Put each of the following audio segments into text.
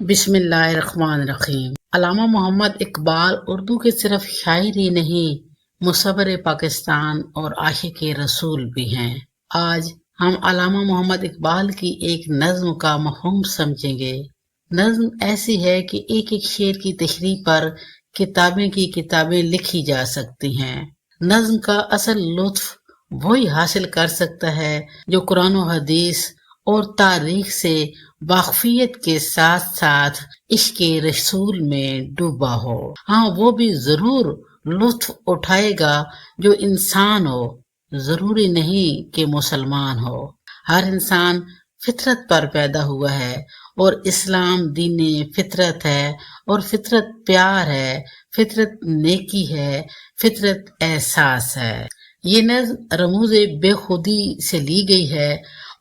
بسم اللہ الرحمن الرحیم۔ علامہ محمد اقبال اردو کے صرف شاعر ہی نہیں، مصور پاکستان اور عاشق رسول بھی ہیں۔ آج ہم علامہ محمد اقبال کی ایک نظم کا مفہوم سمجھیں گے۔ نظم ایسی ہے کہ ایک ایک شعر کی تشریح پر کتابیں کی کتابیں لکھی جا سکتی ہیں۔ نظم کا اصل لطف وہی حاصل کر سکتا ہے جو قرآن و حدیث اور تاریخ سے واقفیت کے ساتھ ساتھ عشق رسول میں ڈوبا ہو۔ ہاں، وہ بھی ضرور لطف اٹھائے گا جو انسان ہو، ضروری نہیں کہ مسلمان ہو۔ ہر انسان فطرت پر پیدا ہوا ہے اور اسلام دین فطرت ہے، اور فطرت پیار ہے، فطرت نیکی ہے، فطرت احساس ہے۔ یہ نظم رموز بے خودی سے لی گئی ہے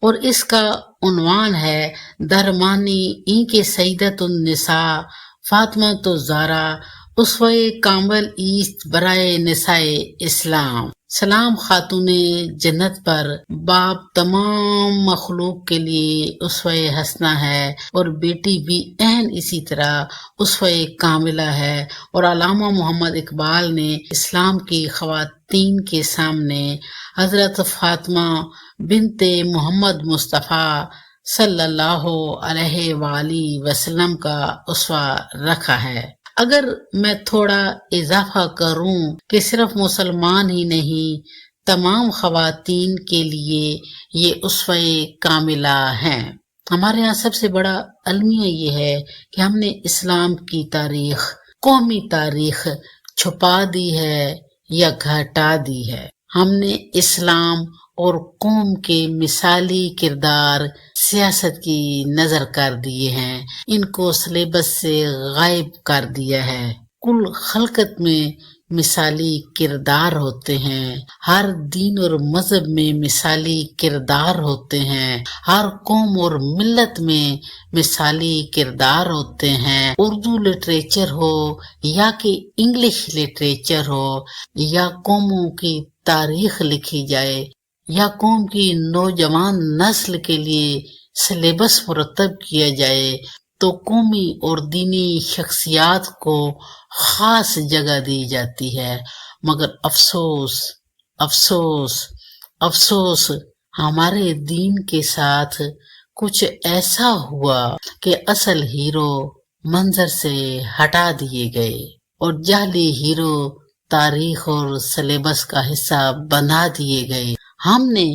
اور اس کا عنوان ہے درمانی این کے سیدت النساء فاطمہ تو زہرا اسوہ کامل ایست برائے نسائے اسلام۔ سلام خاتون جنت پر، باپ تمام مخلوق کے لیے اسوہ حسنہ ہے، اور بیٹی بھی عین اسی طرح اسوہ کاملہ ہے۔ اور علامہ محمد اقبال نے اسلام کی خواتین کے سامنے حضرت فاطمہ بنت محمد مصطفیٰ صلی اللہ علیہ وآلہ وسلم کا اسوہ رکھا ہے۔ اگر میں تھوڑا اضافہ کروں کہ صرف مسلمان ہی نہیں، تمام خواتین کے لیے یہ اسوہ کاملہ ہیں۔ ہمارے ہاں سب سے بڑا المیہ یہ ہے کہ ہم نے اسلام کی تاریخ، قومی تاریخ چھپا دی ہے یا گھٹا دی ہے۔ ہم نے اسلام اور قوم کے مثالی کردار سیاست کی نظر کر دیے ہیں، ان کو سلیبس سے غائب کر دیا ہے۔ کل خلقت میں مثالی کردار ہوتے ہیں، ہر دین اور مذہب میں مثالی کردار ہوتے ہیں، ہر قوم اور ملت میں مثالی کردار ہوتے ہیں۔ اردو لٹریچر ہو یا کہ انگلش لٹریچر ہو، یا قوموں کی تاریخ لکھی جائے، یا قوم کی نوجوان نسل کے لیے سلیبس مرتب کیا جائے، تو قومی اور دینی شخصیات کو خاص جگہ دی جاتی ہے۔ مگر افسوس افسوس افسوس، ہمارے دین کے ساتھ کچھ ایسا ہوا کہ اصل ہیرو منظر سے ہٹا دیے گئے اور جعلی ہیرو تاریخ اور سلیبس کا حصہ بنا دیے گئے۔ ہم نے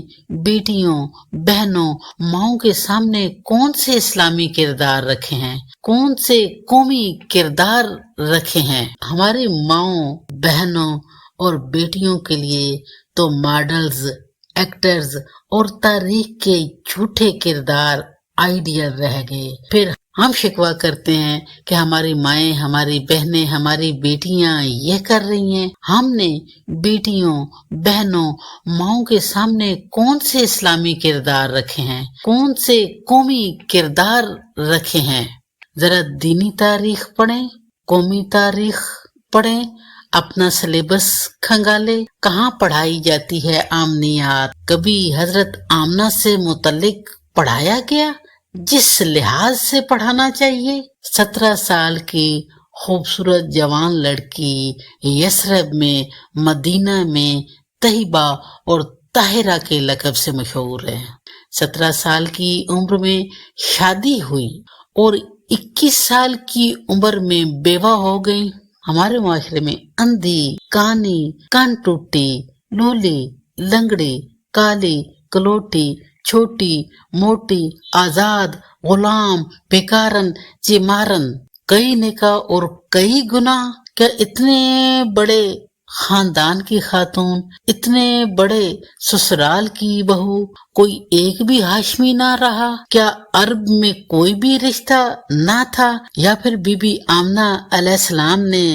بیٹیوں، بہنوں، ماؤں کے سامنے کون سے اسلامی کردار رکھے ہیں، کون سے قومی کردار رکھے ہیں؟ ہماری ماؤں، بہنوں اور بیٹیوں کے لیے تو ماڈلز، ایکٹرز اور تاریخ کے جھوٹے کردار آئیڈیل رہ گئے۔ پھر ہم شکوہ کرتے ہیں کہ ہماری مائیں، ہماری بہنیں، ہماری بیٹیاں یہ کر رہی ہیں۔ ہم نے بیٹیوں، بہنوں، ماؤں کے سامنے کون سے اسلامی کردار رکھے ہیں، کون سے قومی کردار رکھے ہیں؟ ذرا دینی تاریخ پڑھیں، قومی تاریخ پڑھیں، اپنا سلیبس کھنگالے۔ کہاں پڑھائی جاتی ہے آمنیات؟ کبھی حضرت آمنہ سے متعلق پڑھایا گیا جس لحاظ سے پڑھانا چاہیے؟ 17 سال کی خوبصورت جوان لڑکی یثرب میں، مدینہ میں طیبہ اور طاہرہ کے لقب سے مشہور ہے۔ 17 سال کی عمر میں شادی ہوئی اور 21 سال کی عمر میں بیوہ ہو گئی۔ ہمارے معاشرے میں اندھی، کانی، کان ٹوٹی، لولی، لنگڑی، کالی، کلوٹی، چھوٹی، موٹی، آزاد، غلام، بیکارن، چیمارن، کئی نکاح اور کئی گناہ۔ کیا اتنے بڑے خاندان کی خاتون، اتنے بڑے سسرال کی بہو، کوئی ایک بھی ہاشمی نہ رہا؟ کیا عرب میں کوئی بھی رشتہ نہ تھا؟ یا پھر بی بی آمنہ علیہ السلام نے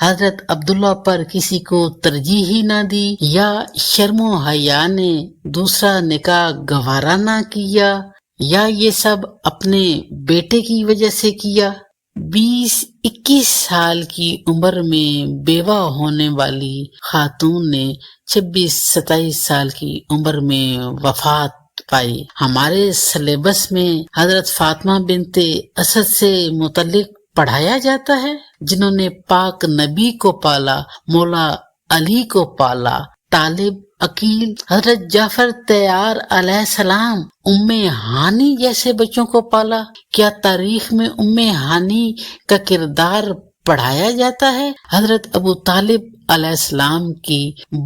حضرت عبداللہ پر کسی کو ترجیح ہی نہ دی؟ یا شرم و حیا نے دوسرا نکاح گوارا نہ کیا؟ یا یہ سب اپنے بیٹے کی وجہ سے کیا؟ 20-21 سال کی عمر میں بیوہ ہونے والی خاتون نے 26-27 سال کی عمر میں وفات پائی۔ ہمارے سلیبس میں حضرت فاطمہ بنت اسد سے متعلق پڑھایا جاتا ہے، جنہوں نے پاک نبی کو پالا، مولا علی کو پالا، طالب، عقیل، حضرت جعفر طیار علیہ السلام، ام ہانی جیسے بچوں کو پالا۔ کیا تاریخ میں ام ہانی کا کردار پڑھایا جاتا ہے؟ حضرت ابو طالب علیہ السلام کی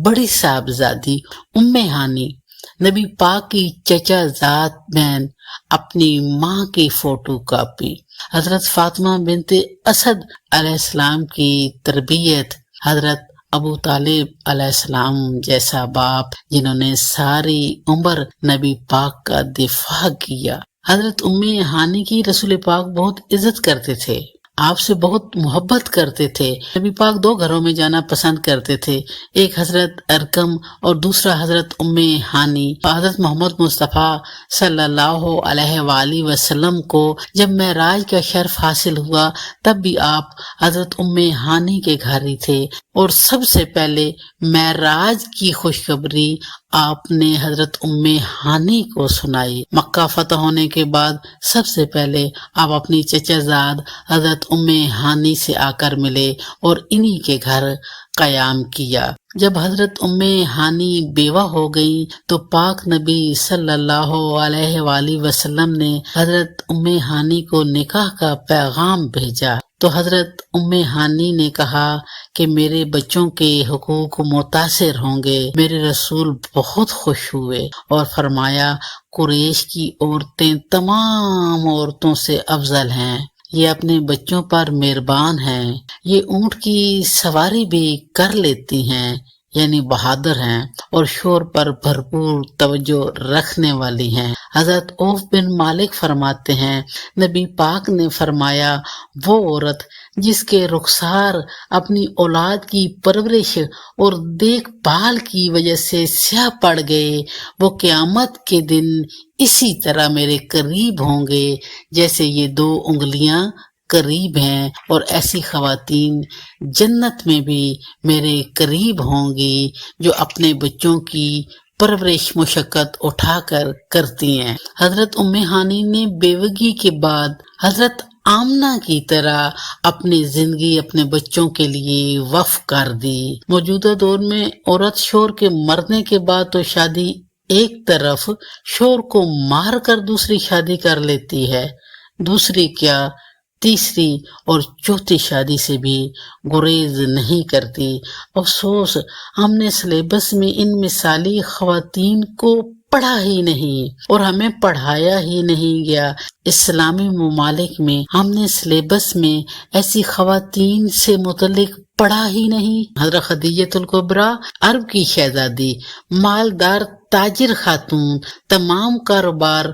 بڑی صاحبزادی ام ہانی، نبی پاک کی چچا زاد بہن، اپنی ماں کی فوٹو کاپی۔ حضرت فاطمہ بنت اسد علیہ السلام کی تربیت، حضرت ابو طالب علیہ السلام جیسا باپ جنہوں نے ساری عمر نبی پاک کا دفاع کیا۔ حضرت ام ہانی کی رسول پاک بہت عزت کرتے تھے، آپ سے بہت محبت کرتے تھے۔ نبی پاک دو گھروں میں جانا پسند کرتے تھے، ایک حضرت ارقم اور دوسرا حضرت ام ہانی۔ حضرت محمد مصطفیٰ صلی اللہ علیہ وآلہ وسلم کو جب معراج کا شرف حاصل ہوا تب بھی آپ حضرت ام ہانی کے گھر ہی تھے، اور سب سے پہلے معراج کی خوشخبری آپ نے حضرت ام ہانی کو سنائی۔ مکہ فتح ہونے کے بعد سب سے پہلے آپ اپنی چچا زاد حضرت ام ہانی سے آ کر ملے اور انہی کے گھر قیام کیا۔ جب حضرت ام ہانی بیوہ ہو گئی تو پاک نبی صلی اللہ علیہ وآلہ وسلم نے حضرت ام ہانی کو نکاح کا پیغام بھیجا تو حضرت ام ہانی نے کہا کہ میرے بچوں کے حقوق متاثر ہوں گے۔ میرے رسول بہت خوش ہوئے اور فرمایا، قریش کی عورتیں تمام عورتوں سے افضل ہیں، یہ اپنے بچوں پر مہربان ہیں، یہ اونٹ کی سواری بھی کر لیتی ہیں، یعنی بہادر ہیں، اور شور پر بھرپور توجہ رکھنے والی ہیں۔ حضرت عوف بن مالک فرماتے ہیں، نبی پاک نے فرمایا، وہ عورت جس کے رخسار اپنی اولاد کی پرورش اور دیکھ بھال کی وجہ سے سیاہ پڑ گئے، وہ قیامت کے دن اسی طرح میرے قریب ہوں گے جیسے یہ دو انگلیاں قریب ہیں، اور ایسی خواتین جنت میں بھی میرے قریب ہوں گی جو اپنے بچوں کی پرورش مشقت اٹھا کر کرتی ہیں۔ حضرت ام ہانی نے بیوگی کے بعد حضرت آمنہ کی طرح اپنی زندگی اپنے بچوں کے لیے وقف کر دی۔ موجودہ دور میں عورت شوہر کے مرنے کے بعد تو شادی ایک طرف، شوہر کو مار کر دوسری شادی کر لیتی ہے، دوسری کیا تیسری اور چوتھی شادی سے بھی گریز نہیں کرتی۔ افسوس، ہم نے سلیبس میں ان مثالی خواتین کو پڑھا ہی نہیں اور ہمیں پڑھایا ہی نہیں گیا۔ اسلامی ممالک میں ہم نے سلیبس میں ایسی خواتین سے متعلق پڑھا ہی نہیں۔ حضرت خدیجہ الکبریٰ، عرب کی شہزادی، مالدار تاجر خاتون، تمام کاروبار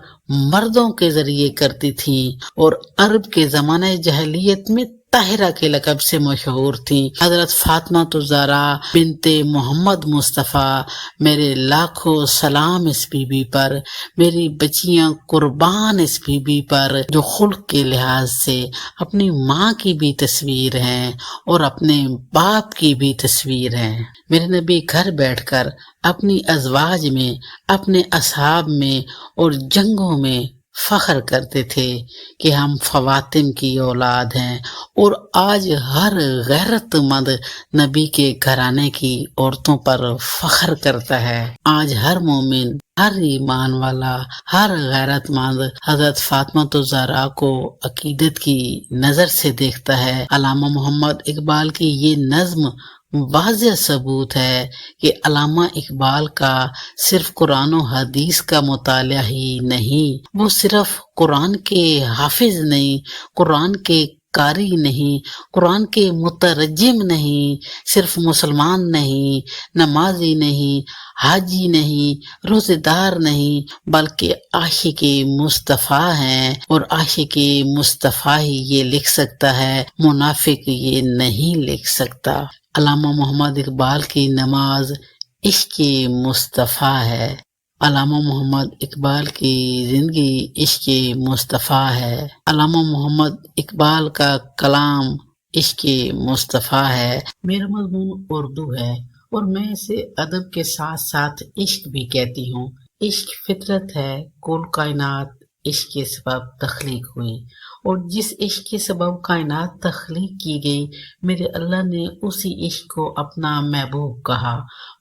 مردوں کے ذریعے کرتی تھی اور عرب کے زمانہ جاہلیت میں طاہرہ کے لقب سے مشہور تھیں۔ حضرت فاطمہ الزہرا بنت محمد مصطفیٰ، میرے لاکھوں سلام اس بی بی پر، میری بچیاں قربان اس بی بی پر، جو خلق کے لحاظ سے اپنی ماں کی بھی تصویر ہیں اور اپنے باپ کی بھی تصویر ہیں۔ میرے نبی گھر بیٹھ کر اپنی ازواج میں، اپنے اصحاب میں اور جنگوں میں فخر کرتے تھے کہ ہم فواطم کی اولاد ہیں، اور آج ہر غیرت مند نبی کے گھرانے کی عورتوں پر فخر کرتا ہے۔ آج ہر مومن، ہر ایمان والا، ہر غیرت مند حضرت فاطمہ الزہرا کو عقیدت کی نظر سے دیکھتا ہے۔ علامہ محمد اقبال کی یہ نظم واضح ثبوت ہے کہ علامہ اقبال کا صرف قرآن و حدیث کا مطالعہ ہی نہیں، وہ صرف قرآن کے حافظ نہیں، قرآن کے قاری نہیں، قرآن کے مترجم نہیں، صرف مسلمان نہیں، نمازی نہیں، حاجی نہیں، روزے دار نہیں، بلکہ عاشق مصطفیٰ ہیں، اور عاشق مصطفیٰ ہی یہ لکھ سکتا ہے، منافق یہ نہیں لکھ سکتا۔ علامہ محمد اقبال کی نماز عشق مصطفیٰ ہے، علامہ محمد اقبال کی زندگی عشق مصطفیٰ ہے، علامہ محمد اقبال کا کلام عشق مصطفیٰ ہے۔ میرا مضمون اردو ہے اور میں اسے ادب کے ساتھ ساتھ عشق بھی کہتی ہوں۔ عشق فطرت ہے، کل کائنات عشق کے سبب تخلیق ہوئی، اور جس عشق کے سبب کائنات تخلیق کی گئی، میرے اللہ نے اسی عشق کو اپنا محبوب کہا۔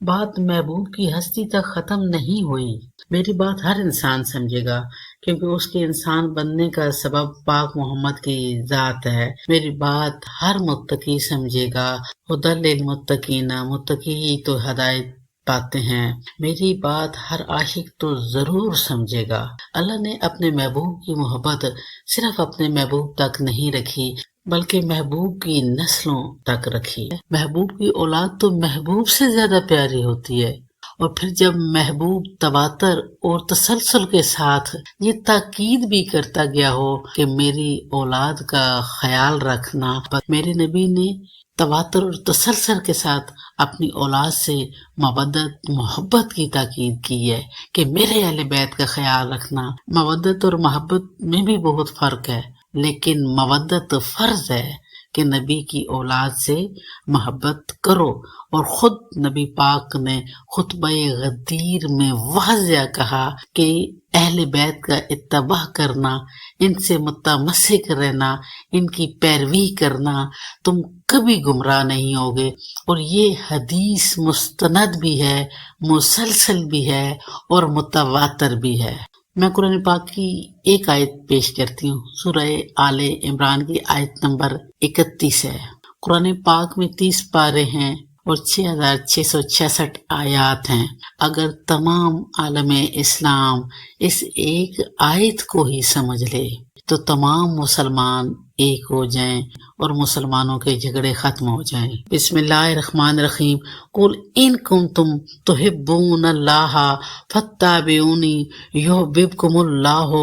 بات محبوب کی ہستی تک ختم نہیں ہوئی۔ میری بات ہر انسان سمجھے گا، کیونکہ اس کے انسان بننے کا سبب پاک محمد کی ذات ہے۔ میری بات ہر متقی سمجھے گا۔ ہدی للمتقین، متقی ہی تو ہدایت پاتے ہیں۔ میری بات ہر عاشق تو ضرور سمجھے گا۔ اللہ نے اپنے محبوب کی محبت صرف اپنے محبوب تک نہیں رکھی، بلکہ محبوب کی نسلوں تک رکھی۔ محبوب کی اولاد تو محبوب سے زیادہ پیاری ہوتی ہے، اور پھر جب محبوب تواتر اور تسلسل کے ساتھ یہ تاکید بھی کرتا گیا ہو کہ میری اولاد کا خیال رکھنا، میرے نبی نے تواتر اور تسلسل کے ساتھ اپنی اولاد سے مودت محبت کی تاکید کی ہے کہ میرے اہل بیت کا خیال رکھنا۔ مودت اور محبت میں بھی بہت فرق ہے، لیکن مودت فرض ہے کہ نبی کی اولاد سے محبت کرو، اور خود نبی پاک نے خطبہ غدیر میں واضح کہا کہ اہل بیت کا اتباع کرنا، ان سے متمسک رہنا، ان کی پیروی کرنا، تم کبھی گمراہ نہیں ہوگے۔ اور یہ حدیث مستند بھی ہے، مسلسل بھی ہے، اور متواتر بھی ہے۔ میں قرآن پاک کی ایک آیت پیش کرتی ہوں، سورہ آل عمران کی آیت نمبر 31 ہے۔ قرآن پاک میں 30 پارے ہیں اور 6666 آیات ہیں۔ اگر تمام عالم اسلام اس ایک آیت کو ہی سمجھ لے تو تمام مسلمان ایک ہو جائیں اور مسلمانوں کے جھگڑے ختم ہو جائیں۔ بسم اللہ الرحمن الرحیم۔ قل ان کنتم تحبون اللہ فاتبعونی یحببکم اللہ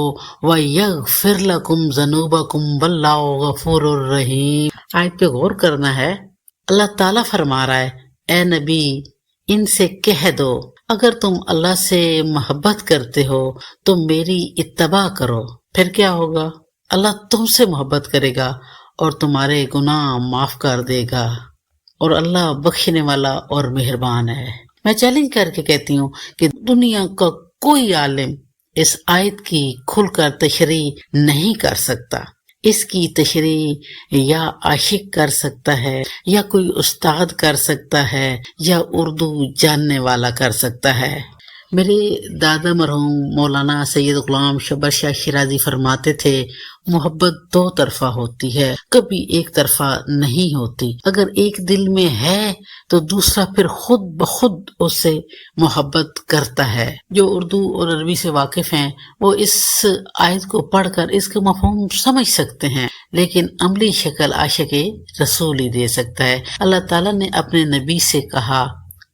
ویغفر لکم ذنوبکم واللہ غفور الرحیم۔ آیت پہ غور کرنا ہے۔ اللہ تعالیٰ فرما رہا ہے، اے نبی ان سے کہہ دو اگر تم اللہ سے محبت کرتے ہو تو میری اتباع کرو، پھر کیا ہوگا؟ اللہ تم سے محبت کرے گا اور تمہارے گناہ معاف کر دے گا، اور اللہ بخشنے والا اور مہربان ہے۔ میں چیلنج کر کے کہتی ہوں کہ دنیا کا کوئی عالم اس آیت کی کھل کر تشریح نہیں کر سکتا۔ اس کی تشریح یا عاشق کر سکتا ہے، یا کوئی استاد کر سکتا ہے، یا اردو جاننے والا کر سکتا ہے۔ میرے دادا مرحوم مولانا سید غلام شبر شاہ شیرازی فرماتے تھے، محبت دو طرفہ ہوتی ہے، کبھی ایک طرفہ نہیں ہوتی۔ اگر ایک دل میں ہے تو دوسرا پھر خود بخود اس سے محبت کرتا ہے۔ جو اردو اور عربی سے واقف ہیں وہ اس آیت کو پڑھ کر اس کا مفہوم سمجھ سکتے ہیں، لیکن عملی شکل عاشق رسول ہی دے سکتا ہے۔ اللہ تعالیٰ نے اپنے نبی سے کہا،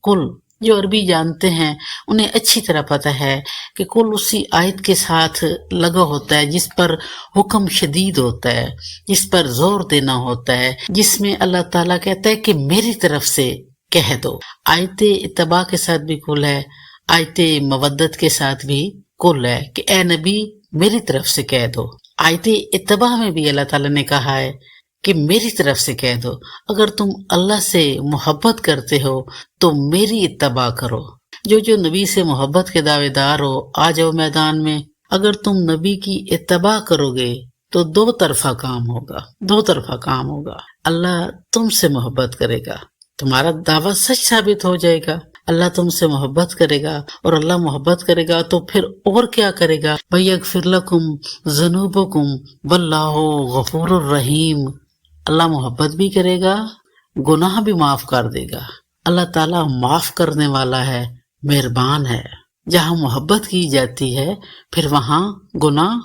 کل، جو عربی جانتے ہیں انہیں اچھی طرح پتہ ہے کہ کل اسی آیت کے ساتھ لگا ہوتا ہے جس پر حکم شدید ہوتا ہے، جس پر زور دینا ہوتا ہے، جس میں اللہ تعالیٰ کہتا ہے کہ میری طرف سے کہہ دو۔ آیت اتباع کے ساتھ بھی کل ہے، آیت مودت کے ساتھ بھی کل ہے کہ اے نبی میری طرف سے کہہ دو۔ آیت اتباع میں بھی اللہ تعالیٰ نے کہا ہے کہ میری طرف سے کہہ دو، اگر تم اللہ سے محبت کرتے ہو تو میری اتباع کرو۔ جو نبی سے محبت کے دعوے دار ہو، آ جاؤ میدان میں۔ اگر تم نبی کی اتباع کرو گے تو دو طرفہ کام ہوگا، دو طرفہ کام ہوگا۔ اللہ تم سے محبت کرے گا، تمہارا دعویٰ سچ ثابت ہو جائے گا۔ اللہ تم سے محبت کرے گا، اور اللہ محبت کرے گا تو پھر اور کیا کرے گا؟ وَيَغْفِرْ لَكُمْ ذُنُوبَكُمْ وَاللَّهُ غَفُورٌ الرحیم۔ اللہ محبت بھی کرے گا، گناہ بھی معاف کر دے گا۔ اللہ تعالیٰ معاف کرنے والا ہے، مہربان ہے۔ جہاں محبت کی جاتی ہے پھر وہاں گناہ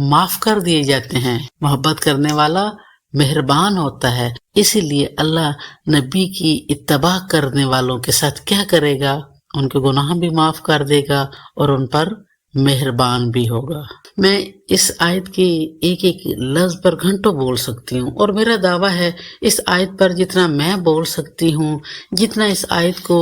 معاف کر دیے جاتے ہیں۔ محبت کرنے والا مہربان ہوتا ہے، اسی لیے اللہ نبی کی اتباع کرنے والوں کے ساتھ کیا کرے گا؟ ان کے گناہ بھی معاف کر دے گا اور ان پر مہربان بھی ہوگا۔ میں اس آیت کے ایک ایک لفظ پر گھنٹوں بول سکتی ہوں، اور میرا دعویٰ ہے اس آیت پر جتنا میں بول سکتی ہوں، جتنا اس آیت کو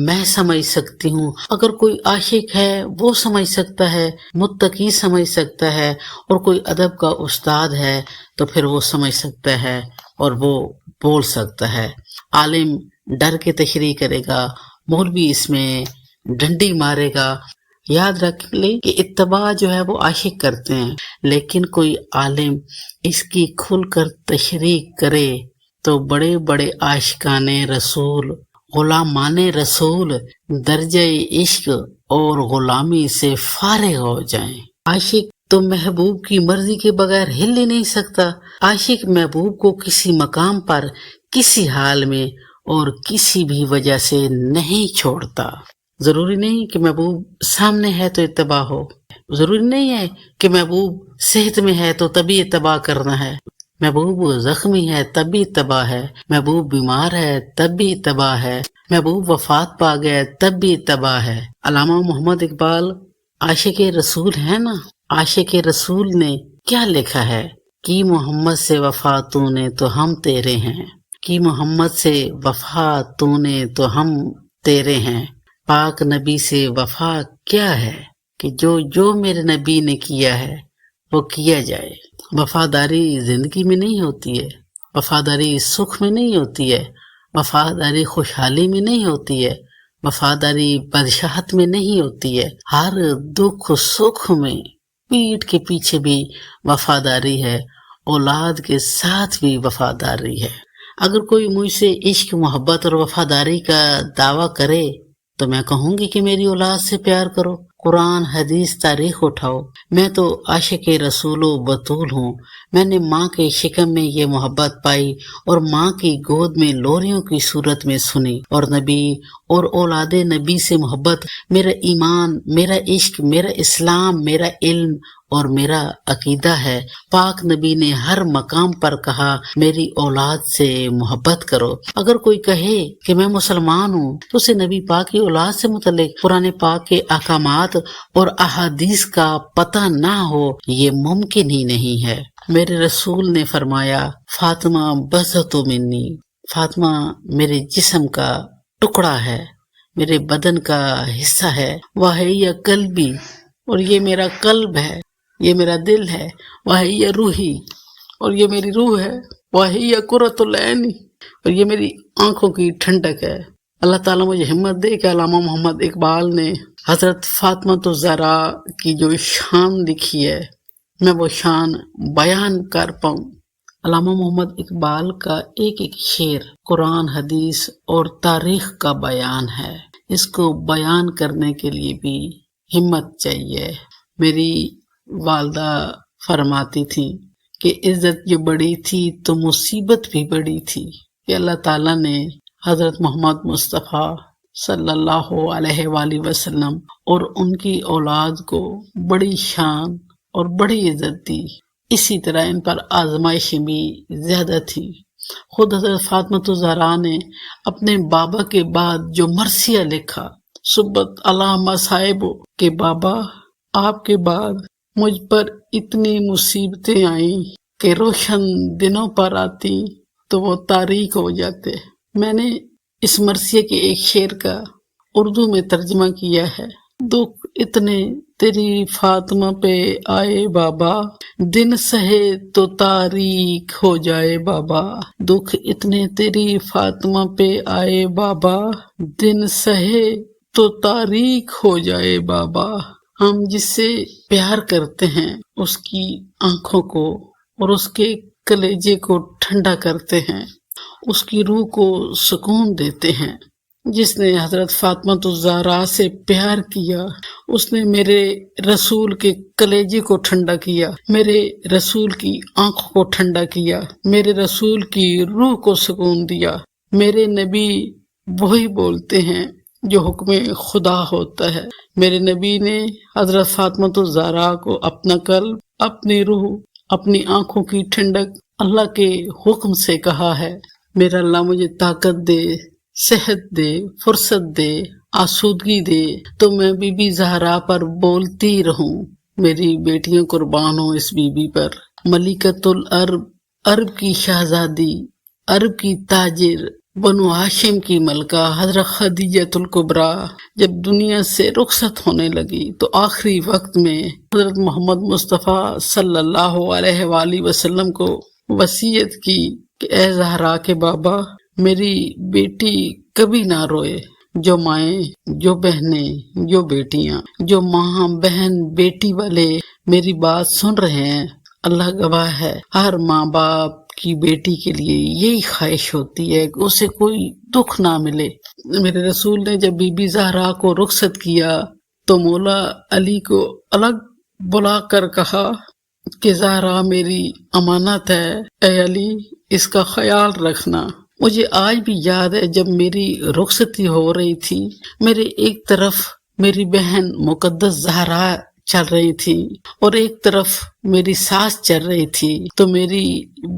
میں سمجھ سکتی ہوں، اگر کوئی عاشق ہے وہ سمجھ سکتا ہے، متقی سمجھ سکتا ہے، اور کوئی ادب کا استاد ہے تو پھر وہ سمجھ سکتا ہے اور وہ بول سکتا ہے۔ عالم ڈر کے تشریح کرے گا، مولوی اس میں ڈنڈی مارے گا، یاد رکھ لیں کہ اتباع جو ہے وہ عاشق کرتے ہیں، لیکن کوئی عالم اس کی کھل کر تشریح کرے تو بڑے بڑے عاشقان رسول، غلامان رسول درجہ عشق اور غلامی سے فارغ ہو جائیں۔ عاشق تو محبوب کی مرضی کے بغیر ہل ہی نہیں سکتا۔ عاشق محبوب کو کسی مقام پر، کسی حال میں اور کسی بھی وجہ سے نہیں چھوڑتا۔ ضروری نہیں کہ محبوب سامنے ہے تو اتباع ہو، ضروری نہیں ہے کہ محبوب صحت میں ہے تو تبھی اتباع کرنا ہے، محبوب زخمی ہے تب بھی اتباع ہے، محبوب بیمار ہے تب بھی اتباع ہے، محبوب وفات پا گیا تب بھی اتباع ہے۔ علامہ محمد اقبال عاشق رسول ہے نا، عاشق رسول نے کیا لکھا ہے کہ محمد سے وفا تو نے تو ہم تیرے ہیں، کہ محمد سے وفا تو نے تو ہم تیرے ہیں، پاک نبی سے وفا کیا ہے کہ جو میرے نبی نے کیا ہے وہ کیا جائے۔ وفاداری زندگی میں نہیں ہوتی ہے، وفاداری سکھ میں نہیں ہوتی ہے، وفاداری خوشحالی میں نہیں ہوتی ہے، وفاداری بادشاہت میں نہیں ہوتی ہے، ہر دکھ سکھ میں پیٹھ کے پیچھے بھی وفاداری ہے، اولاد کے ساتھ بھی وفاداری ہے۔ اگر کوئی مجھ سے عشق، محبت اور وفاداری کا دعویٰ کرے تو میں کہوں گی کہ میری اولاد سے پیار کرو، قرآن، حدیث، تاریخ اٹھاؤ۔ میں تو عاشق رسول و بطول ہوں، میں نے ماں کے شکم میں یہ محبت پائی اور ماں کی گود میں لوریوں کی صورت میں سنی، اور نبی اور اولاد نبی سے محبت میرا ایمان، میرا عشق، میرا اسلام، میرا علم اور میرا عقیدہ ہے۔ پاک نبی نے ہر مقام پر کہا میری اولاد سے محبت کرو۔ اگر کوئی کہے کہ میں مسلمان ہوں تو اسے نبی پاک کی اولاد سے متعلق قرآن پاک کے احکامات اور احادیث کا پتہ نہ ہو، یہ ممکن ہی نہیں ہے۔ میرے رسول نے فرمایا فاطمہ بضعۃ منی، فاطمہ میرے جسم کا ٹکڑا ہے، میرے بدن کا حصہ ہے، وَهِيَ قلبی، اور یہ میرا قلب ہے، یہ میرا دل ہے، وَهِيَ روحی، اور یہ میری روح ہے، وَهِيَ قرۃ العین، اور یہ میری آنکھوں کی ٹھنڈک ہے۔ اللہ تعالیٰ مجھے ہمت دے کہ علامہ محمد اقبال نے حضرت فاطمہ الزہرا کی جو شان لکھی ہے میں وہ شان بیان کر پاؤں۔ علامہ محمد اقبال کا ایک ایک شعر قرآن، حدیث اور تاریخ کا بیان ہے، اس کو بیان کرنے کے لیے بھی ہمت چاہیے۔ میری والدہ فرماتی تھی کہ عزت جو بڑی تھی تو مصیبت بھی بڑی تھی، کہ اللہ تعالیٰ نے حضرت محمد مصطفیٰ صلی اللہ علیہ وآلہ وسلم اور ان کی اولاد کو بڑی شان اور بڑی عزت دی، اسی طرح ان پر آزمائشیں بھی زیادہ تھی۔ خود حضرت فاطمہ الزہرا نے اپنے بابا کے بعد جو مرثیہ لکھا، سبت علی مصائب، کہ بابا آپ کے بعد مجھ پر اتنی مصیبتیں آئیں کہ روشن دنوں پر آتی تو وہ تاریک ہو جاتے۔ میں نے اس مرثیے کے ایک شعر کا اردو میں ترجمہ کیا ہے۔ دکھ اتنے تیری فاطمہ پہ آئے بابا، دن سہے تو تاریک ہو جائے بابا، دکھ اتنے تیری فاطمہ پہ آئے بابا، دن سہے تو تاریک ہو جائے بابا۔ ہم جس سے پیار کرتے ہیں اس کی آنکھوں کو اور اس کے کلیجے کو ٹھنڈا کرتے ہیں، اس کی روح کو سکون دیتے ہیں۔ جس نے حضرت فاطمہ الزہرا سے پیار کیا اس نے میرے رسول کے کلیجے کو ٹھنڈا کیا، میرے رسول کی آنکھوں کو ٹھنڈا کیا، میرے رسول کی روح کو سکون دیا۔ میرے نبی وہی بولتے ہیں جو حکم خدا ہوتا ہے۔ میرے نبی نے حضرت فاطمہ الزہرا کو اپنا قلب، اپنی روح، اپنی آنکھوں کی ٹھنڈک اللہ کے حکم سے کہا ہے۔ میرا اللہ مجھے طاقت دے، صحت دے، فرصت دے، آسودگی دے تو میں بی بی زہرا پر بولتی رہوں۔ میری بیٹیاں قربان ہوں اس بی بی پر۔ ملکۃ العرب، عرب کی شہزادی، عرب کی تاجر، بنو ہاشم کی ملکہ حضرت خدیجہ الکبریٰ جب دنیا سے رخصت ہونے لگی تو آخری وقت میں حضرت محمد مصطفیٰ صلی اللہ علیہ وآلہ وسلم کو وصیت کی کہ اے زہرا کے بابا، میری بیٹی کبھی نہ روئے، جو مائیں، جو بہنیں، جو بیٹیاں، جو ماں بہن بیٹی والے میری بات سن رہے ہیں، اللہ گواہ ہے، ہر ماں باپ کی بیٹی کے لیے یہی خواہش ہوتی ہے کہ اسے کوئی دکھ نہ ملے۔ میرے رسول نے جب بی بی زہرا کو رخصت کیا تو مولا علی کو الگ بلا کر کہا کہ زہرا میری امانت ہے، اے علی اس کا خیال رکھنا۔ مجھے آج بھی یاد ہے جب میری رخصتی ہو رہی تھی، میرے ایک طرف میری بہن مقدس زہرا چل رہی تھی اور ایک طرف میری ساس چل رہی تھی، تو میری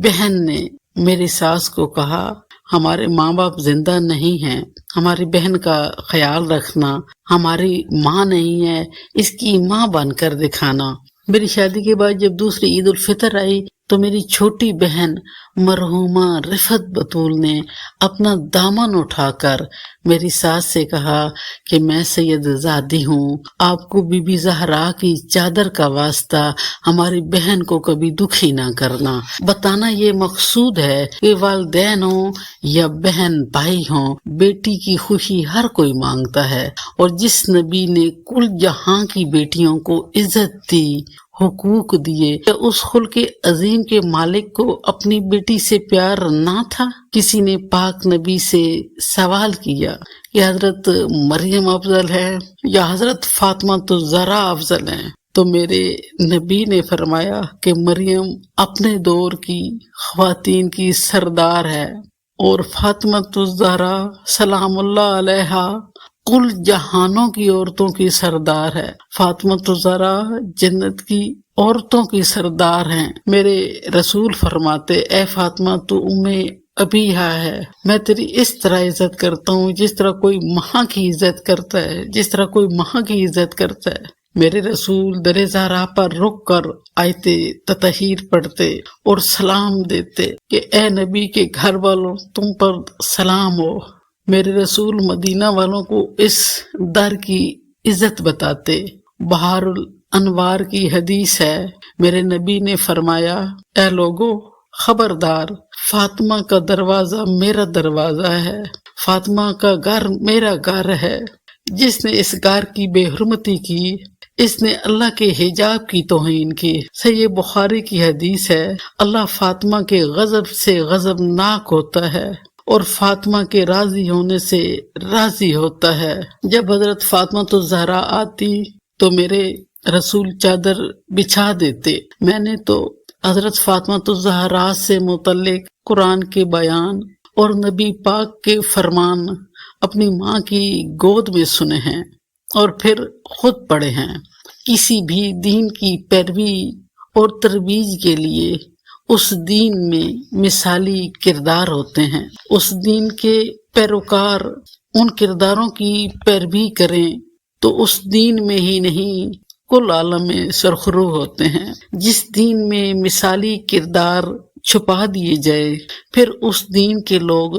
بہن نے میری ساس کو کہا ہمارے ماں باپ زندہ نہیں ہیں، ہماری بہن کا خیال رکھنا، ہماری ماں نہیں ہے، اس کی ماں بن کر دکھانا۔ میری شادی کے بعد جب دوسری عید الفطر آئی تو میری چھوٹی بہن مرحومہ رفعت بطول نے اپنا دامن اٹھا کر میری ساس سے کہا کہ میں سید زادی ہوں، آپ کو بی بی زہرا کی چادر کا واسطہ ہماری بہن کو کبھی دکھی نہ کرنا۔ بتانا یہ مقصود ہے کہ والدین ہوں یا بہن بھائی ہوں، بیٹی کی خوشی ہر کوئی مانگتا ہے، اور جس نبی نے کل جہاں کی بیٹیوں کو عزت دی، حقوق دیے، کیا اس خلق عظیم کے مالک کو اپنی بیٹی سے پیار نہ تھا؟ کسی نے پاک نبی سے سوال کیا کہ حضرت مریم افضل ہے یا حضرت فاطمہ الزہرا افضل ہیں؟ تو میرے نبی نے فرمایا کہ مریم اپنے دور کی خواتین کی سردار ہے اور فاطمہ الزہرا سلام اللہ علیہا کل جہانوں کی عورتوں کی سردار ہے۔ فاطمہ الزہرا جنت کی عورتوں کی سردار ہیں۔ میرے رسول فرماتے اے فاطمہ تو ابیہا ہے، میں تیری اس طرح عزت کرتا ہوں جس طرح کوئی ماں کی عزت کرتا ہے، جس طرح کوئی ماں کی عزت کرتا ہے۔ میرے رسول در زہرا پر رک کر آیت تطہیر پڑھتے اور سلام دیتے کہ اے نبی کے گھر والوں تم پر سلام ہو۔ میرے رسول مدینہ والوں کو اس در کی عزت بتاتے۔ بہار الانوار کی حدیث ہے، میرے نبی نے فرمایا اے لوگو خبردار، فاطمہ کا دروازہ میرا دروازہ ہے، فاطمہ کا گھر میرا گھر ہے۔ جس نے اس گھر کی بے حرمتی کی، اس نے اللہ کے حجاب کی توہین کی۔ صحیح بخاری کی حدیث ہے، اللہ فاطمہ کے غضب سے غضبناک ہوتا ہے اور فاطمہ کے راضی ہونے سے راضی ہوتا ہے۔ جب حضرت فاطمہ الزہرا آتی تو میرے رسول چادر بچھا دیتے۔ میں نے تو حضرت فاطمہ الزہرا سے متعلق قرآن کے بیان اور نبی پاک کے فرمان اپنی ماں کی گود میں سنے ہیں اور پھر خود پڑھے ہیں۔ کسی بھی دین کی پیروی اور ترویج کے لیے اس دین میں مثالی کردار ہوتے ہیں۔ اس دین کے پیروکار ان کرداروں کی پیروی کریں تو اس دین میں ہی نہیں کل عالم میں سرخرو ہوتے ہیں۔ جس دین میں مثالی کردار چھپا دیے جائے، پھر اس دین کے لوگ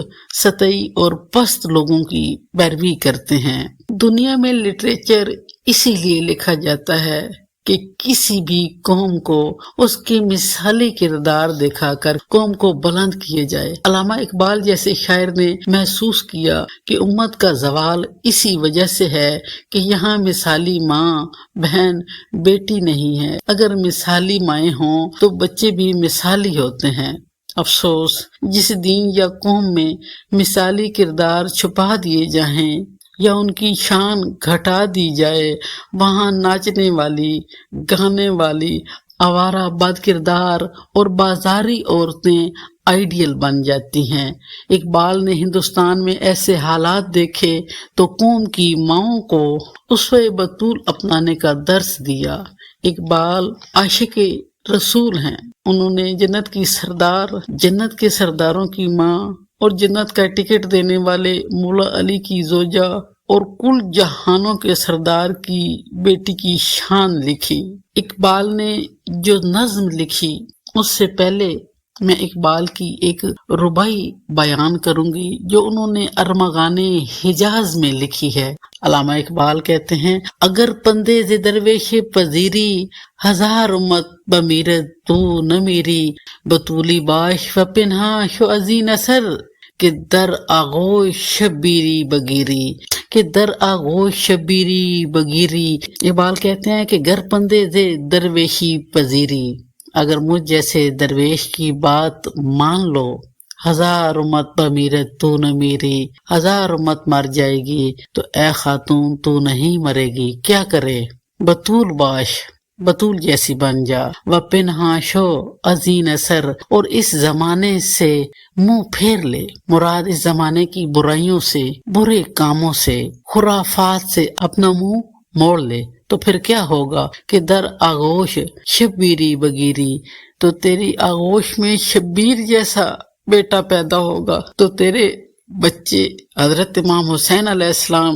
سطحی اور پست لوگوں کی پیروی کرتے ہیں۔ دنیا میں لٹریچر اسی لیے لکھا جاتا ہے کہ کسی بھی قوم کو اس کی مثالی کردار دکھا کر قوم کو بلند کیے جائے۔ علامہ اقبال جیسے شاعر نے محسوس کیا کہ امت کا زوال اسی وجہ سے ہے کہ یہاں مثالی ماں بہن بیٹی نہیں ہے۔ اگر مثالی مائیں ہوں تو بچے بھی مثالی ہوتے ہیں۔ افسوس، جس دین یا قوم میں مثالی کردار چھپا دیے جائیں یا ان کی شان گھٹا دی جائے، وہاں ناچنے والی، گانے والی، آوارہ بد کردار اور بازاری عورتیں آئیڈیل بن جاتی ہیں۔ اقبال نے ہندوستان میں ایسے حالات دیکھے تو قوم کی ماؤں کو اسوہ بطول اپنانے کا درس دیا۔ اقبال عاشق رسول ہیں۔ انہوں نے جنت کی سردار، جنت کے سرداروں کی ماں اور جنت کا ٹکٹ دینے والے مولا علی کی زوجہ اور کل جہانوں کے سردار کی بیٹی کی شان لکھی۔ اقبال نے جو نظم لکھی اس سے پہلے میں اقبال کی ایک ربائی بیان کروں گی جو انہوں نے ارمغان حجاز میں لکھی ہے۔ علامہ اقبال کہتے ہیں اگر پندے ز درویش پذیری، ہزار امت بمیرد تو نہ میری، بطولی باش و پنہا شو ازی نثر، کہ در آغوش شبیری بگیری، کہ در آغوش شبیری بگیری۔ اقبال کہتے ہیں کہ گر پندے دے درویشی پذیری، اگر مجھ جیسے درویش کی بات مان لو، ہزار امت بمیرت تو نہ میری، ہزار امت مر جائے گی تو اے خاتون تو نہیں مرے گی، کیا کرے بطول باش، بطول جیسی بن جا، و پنہاں شو ازین اثر، اور اس زمانے سے منہ پھیر لے، مراد اس زمانے کی برائیوں سے، برے کاموں سے، خرافات سے اپنا منہ موڑ لے، تو پھر کیا ہوگا کہ در آغوش شبیری بگیری، تو تیری آغوش میں شبیر جیسا بیٹا پیدا ہوگا، تو تیرے بچے حضرت امام حسین علیہ السلام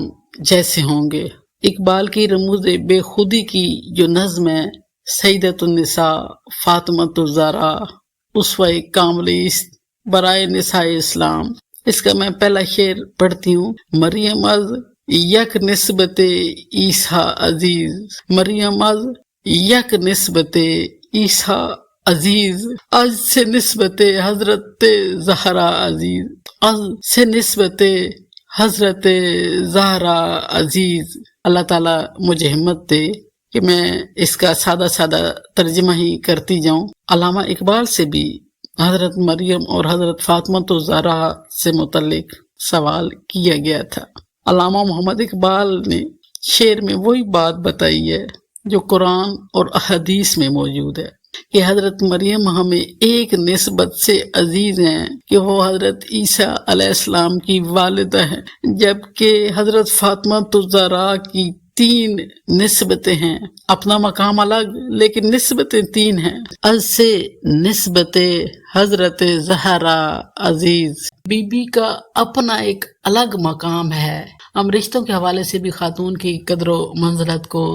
جیسے ہوں گے۔ اقبال کی رموز بے خودی کی جو نظم ہے، سیدۃ النساء فاطمۃ الزہرا اسوہ کاملہ است برائے نساء اسلام، اس کا میں پہلا شعر پڑھتی ہوں۔ مریم از یک نسبت عیسیٰ عزیز، مریم از یک نسبت عیسیٰ عزیز، از سے نسبت حضرت زہرا عزیز، از سے نسبت حضرت زہرا عزیز۔ اللہ تعالیٰ مجھے ہمت دے کہ میں اس کا سادہ سادہ ترجمہ ہی کرتی جاؤں۔ علامہ اقبال سے بھی حضرت مریم اور حضرت فاطمۃ الزہرا سے متعلق سوال کیا گیا تھا۔ علامہ محمد اقبال نے شعر میں وہی بات بتائی ہے جو قرآن اور احادیث میں موجود ہے کہ حضرت مریم ہمیں ایک نسبت سے عزیز ہیں کہ وہ حضرت عیسیٰ علیہ السلام کی والدہ ہیں، جبکہ حضرت فاطمہ الزہرا کی 3 نسبتیں ہیں، اپنا مقام الگ لیکن نسبتیں 3 ہیں۔ از سے نسبت حضرت زہرا عزیز، بی بی کا اپنا ایک الگ مقام ہے۔ ہم رشتوں کے حوالے سے بھی خاتون کی قدر و منزلت کو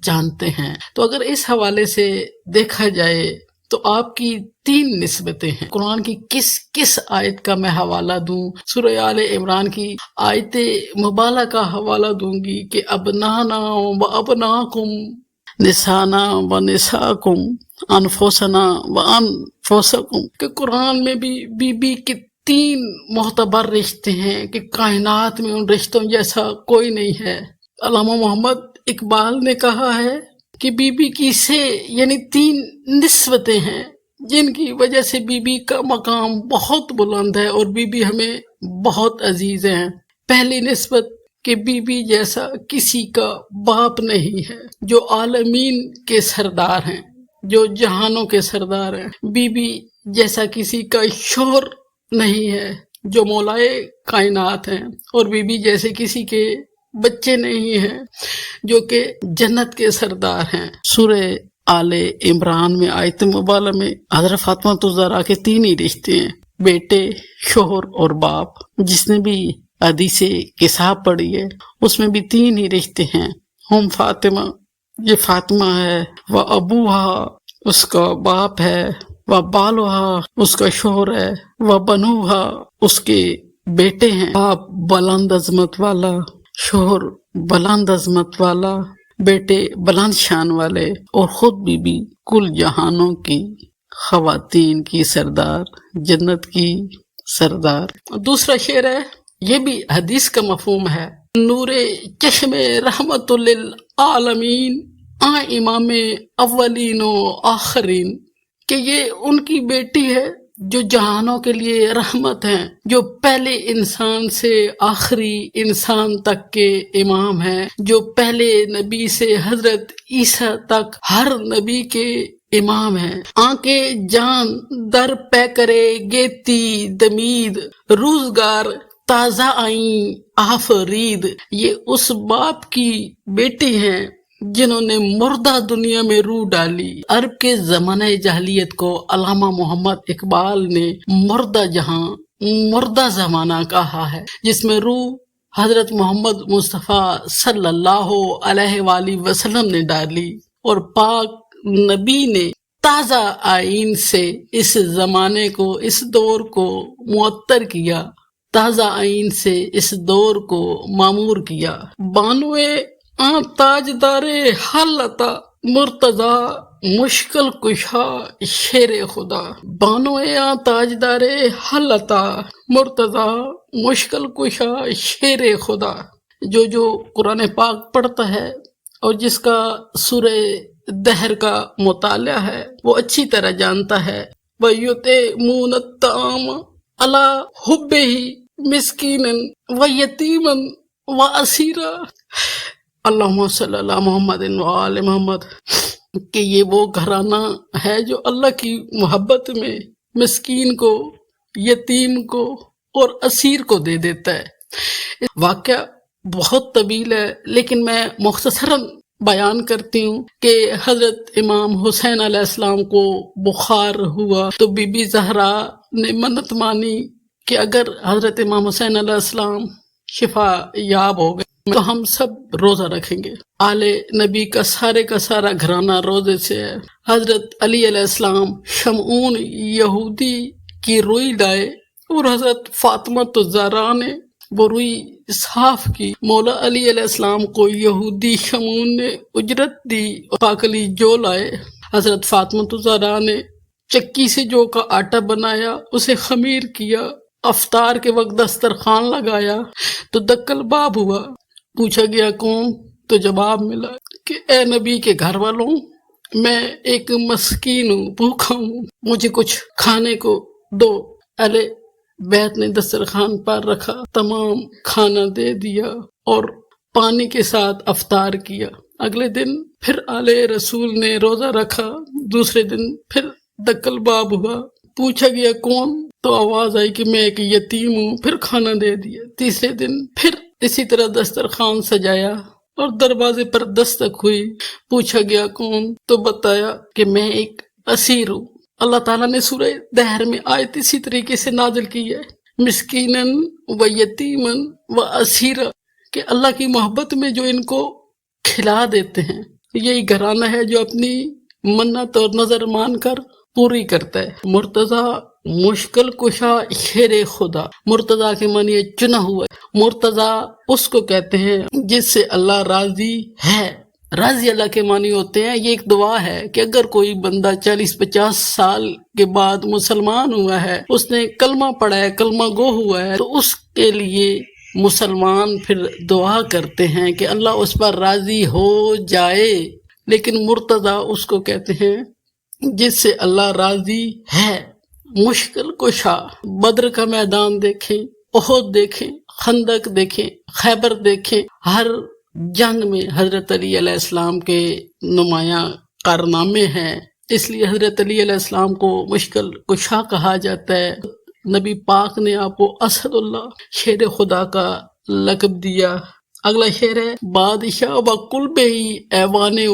جانتے ہیں، تو اگر اس حوالے سے دیکھا جائے تو آپ کی 3 نسبتیں ہیں۔ قرآن کی کس آیت کا میں حوالہ دوں؟ سورہ آل عمران کی آیت مبالغہ کا حوالہ دوں گی کہ ابنانا و ابناکم، نسانا و نساکم، انفسنا و انفسکم، کہ قرآن میں بھی بی بی کے 3 معتبر رشتے ہیں کہ کائنات میں ان رشتوں جیسا کوئی نہیں ہے۔ علامہ محمد اقبال نے کہا ہے کہ بی بی کی سے یعنی 3 نسبتیں ہیں جن کی وجہ سے بی بی کا مقام بہت بلند ہے اور بی بی ہمیں بہت عزیز ہیں۔ پہلی نسبت کہ بی بی جیسا کسی کا باپ نہیں ہے، جو عالمین کے سردار ہیں، جو جہانوں کے سردار ہیں۔ بی بی جیسا کسی کا شوہر نہیں ہے جو مولائے کائنات ہیں، اور بی بی جیسے کسی کے بچے نہیں ہیں جو کہ جنت کے سردار ہیں۔ سورہ آل عمران میں آیت مبالغہ میں حضرت فاطمہ الزہرا کے 3 ہی رشتے ہیں، بیٹے، شوہر اور باپ۔ جس نے بھی حدیث کساب پڑھی ہے اس میں بھی 3 ہی رشتے ہیں۔ ہم فاطمہ، یہ فاطمہ ہے، و ابوہا، اس کا باپ ہے، و بالوہا، اس کا شوہر ہے، و بنوہا، اس کے بیٹے ہیں۔ باپ بلند عظمت والا، شوہر بلند عظمت والا، بیٹے بلند شان والے، اور خود بی کل جہانوں کی خواتین کی سردار، جنت کی سردار۔ دوسرا شعر ہے، یہ بھی حدیث کا مفہوم ہے۔ نور چشم رحمت للعالمین، امام اولین و آخرین، کہ یہ ان کی بیٹی ہے جو جہانوں کے لیے رحمت ہیں، جو پہلے انسان سے آخری انسان تک کے امام ہیں، جو پہلے نبی سے حضرت عیسیٰ تک ہر نبی کے امام ہیں۔ آنکھیں جان در پہ کرے گیتی دمید، روزگار تازہ آئیں آفرید، یہ اس باپ کی بیٹی ہیں جنہوں نے مردہ دنیا میں روح ڈالی۔ عرب کے زمانہ جاہلیت کو علامہ محمد اقبال نے مردہ جہاں، مردہ زمانہ کہا ہے، جس میں روح حضرت محمد مصطفیٰ صلی اللہ علیہ وآلہ وسلم نے ڈالی، اور پاک نبی نے تازہ آئین سے اس زمانے کو، اس دور کو معطر کیا، تازہ آئین سے اس دور کو معمور کیا۔ بانوے تاج دارے حالتا مرتضی مشکل کشا شیر خدا، بانویاں تاجدار حلتا، مرتضی مشکل کشا شیر خدا۔ جو قرآن پاک پڑھتا ہے اور جس کا سورہ دہر کا مطالعہ ہے وہ اچھی طرح جانتا ہے، وَيُطْعِمُونَ الطَّعَامَ عَلَىٰ حُبِّهِ مِسْكِينًا وَيَتِيمًا وَأَسِيرًا۔ اللہم صلی علی محمد وآل محمد، کہ یہ وہ گھرانہ ہے جو اللہ کی محبت میں مسکین کو، یتیم کو اور اسیر کو دے دیتا ہے۔ واقعہ بہت طویل ہے لیکن میں مختصراً بیان کرتی ہوں کہ حضرت امام حسین علیہ السلام کو بخار ہوا تو بی بی زہرا نے منت مانی کہ اگر حضرت امام حسین علیہ السلام شفا یاب ہو گئے تو ہم سب روزہ رکھیں گے۔ آل نبی کا سارا گھرانہ روزے سے ہے۔ حضرت علی علیہ السلام شمعون یہودی کی روئی لائے اور حضرت فاطمہ الزہرا نے وہ روئی صاف کی۔ مولا علی علیہ السلام کو یہودی شمعون نے اجرت دی اور پاک علی جو لائے۔ حضرت فاطمہ الزہرا نے چکی سے جو کا آٹا بنایا، اسے خمیر کیا، افطار کے وقت دسترخوان لگایا تو دکل باب ہوا۔ پوچھا گیا کون؟ تو جواب ملا کہ اے نبی کے گھر والوں، میں ایک مسکین ہوں، بھوکا ہوں، مجھے کچھ کھانے کو دو۔ اہل بیت نے دسترخوان پر رکھا، تمام کھانا دے دیا اور پانی کے ساتھ افطار کیا۔ اگلے دن پھر آل رسول نے روزہ رکھا، دوسرے دن پھر دکل باب ہوا۔ پوچھا گیا کون؟ تو آواز آئی کہ میں ایک یتیم ہوں، پھر کھانا دے دیا۔ تیسرے دن پھر اسی طرح دسترخوان سجایا اور دروازے پر دستک ہوئی۔ پوچھا گیا کون؟ تو بتایا کہ میں ایک اسیر ہوں۔ اللہ تعالیٰ نے سورہ دہر میں آیت اسی طریقے سے نازل کی ہے، مسکینن و یتیمن و اسیرا، کہ اللہ کی محبت میں جو ان کو کھلا دیتے ہیں، یہی گھرانہ ہے جو اپنی منت اور نظر مان کر پوری کرتا ہے۔ مرتضی مشکل کشا شیر خدا، مرتضی کے معنی ہے چنا ہوا۔ مرتضی اس کو کہتے ہیں جس سے اللہ راضی ہے۔ راضی اللہ کے معنی ہوتے ہیں، یہ ایک دعا ہے کہ اگر کوئی بندہ 40-50 سال کے بعد مسلمان ہوا ہے، اس نے کلمہ پڑھا ہے، کلمہ گو ہوا ہے، تو اس کے لیے مسلمان پھر دعا کرتے ہیں کہ اللہ اس پر راضی ہو جائے۔ لیکن مرتضی اس کو کہتے ہیں جس سے اللہ راضی ہے۔ مشکل کشا، بدر کا میدان دیکھیں، احد دیکھیں، خندق دیکھیں، خیبر دیکھیں، ہر جنگ میں حضرت علی علیہ السلام کے نمایاں کارنامے ہیں، اس لیے حضرت علی علیہ السلام کو مشکل کشا کہا جاتا ہے۔ نبی پاک نے آپ کو اسد اللہ، شیر خدا کا لقب دیا۔ اگلا شعر ہے، بادشاہ وکل بے ایوانے،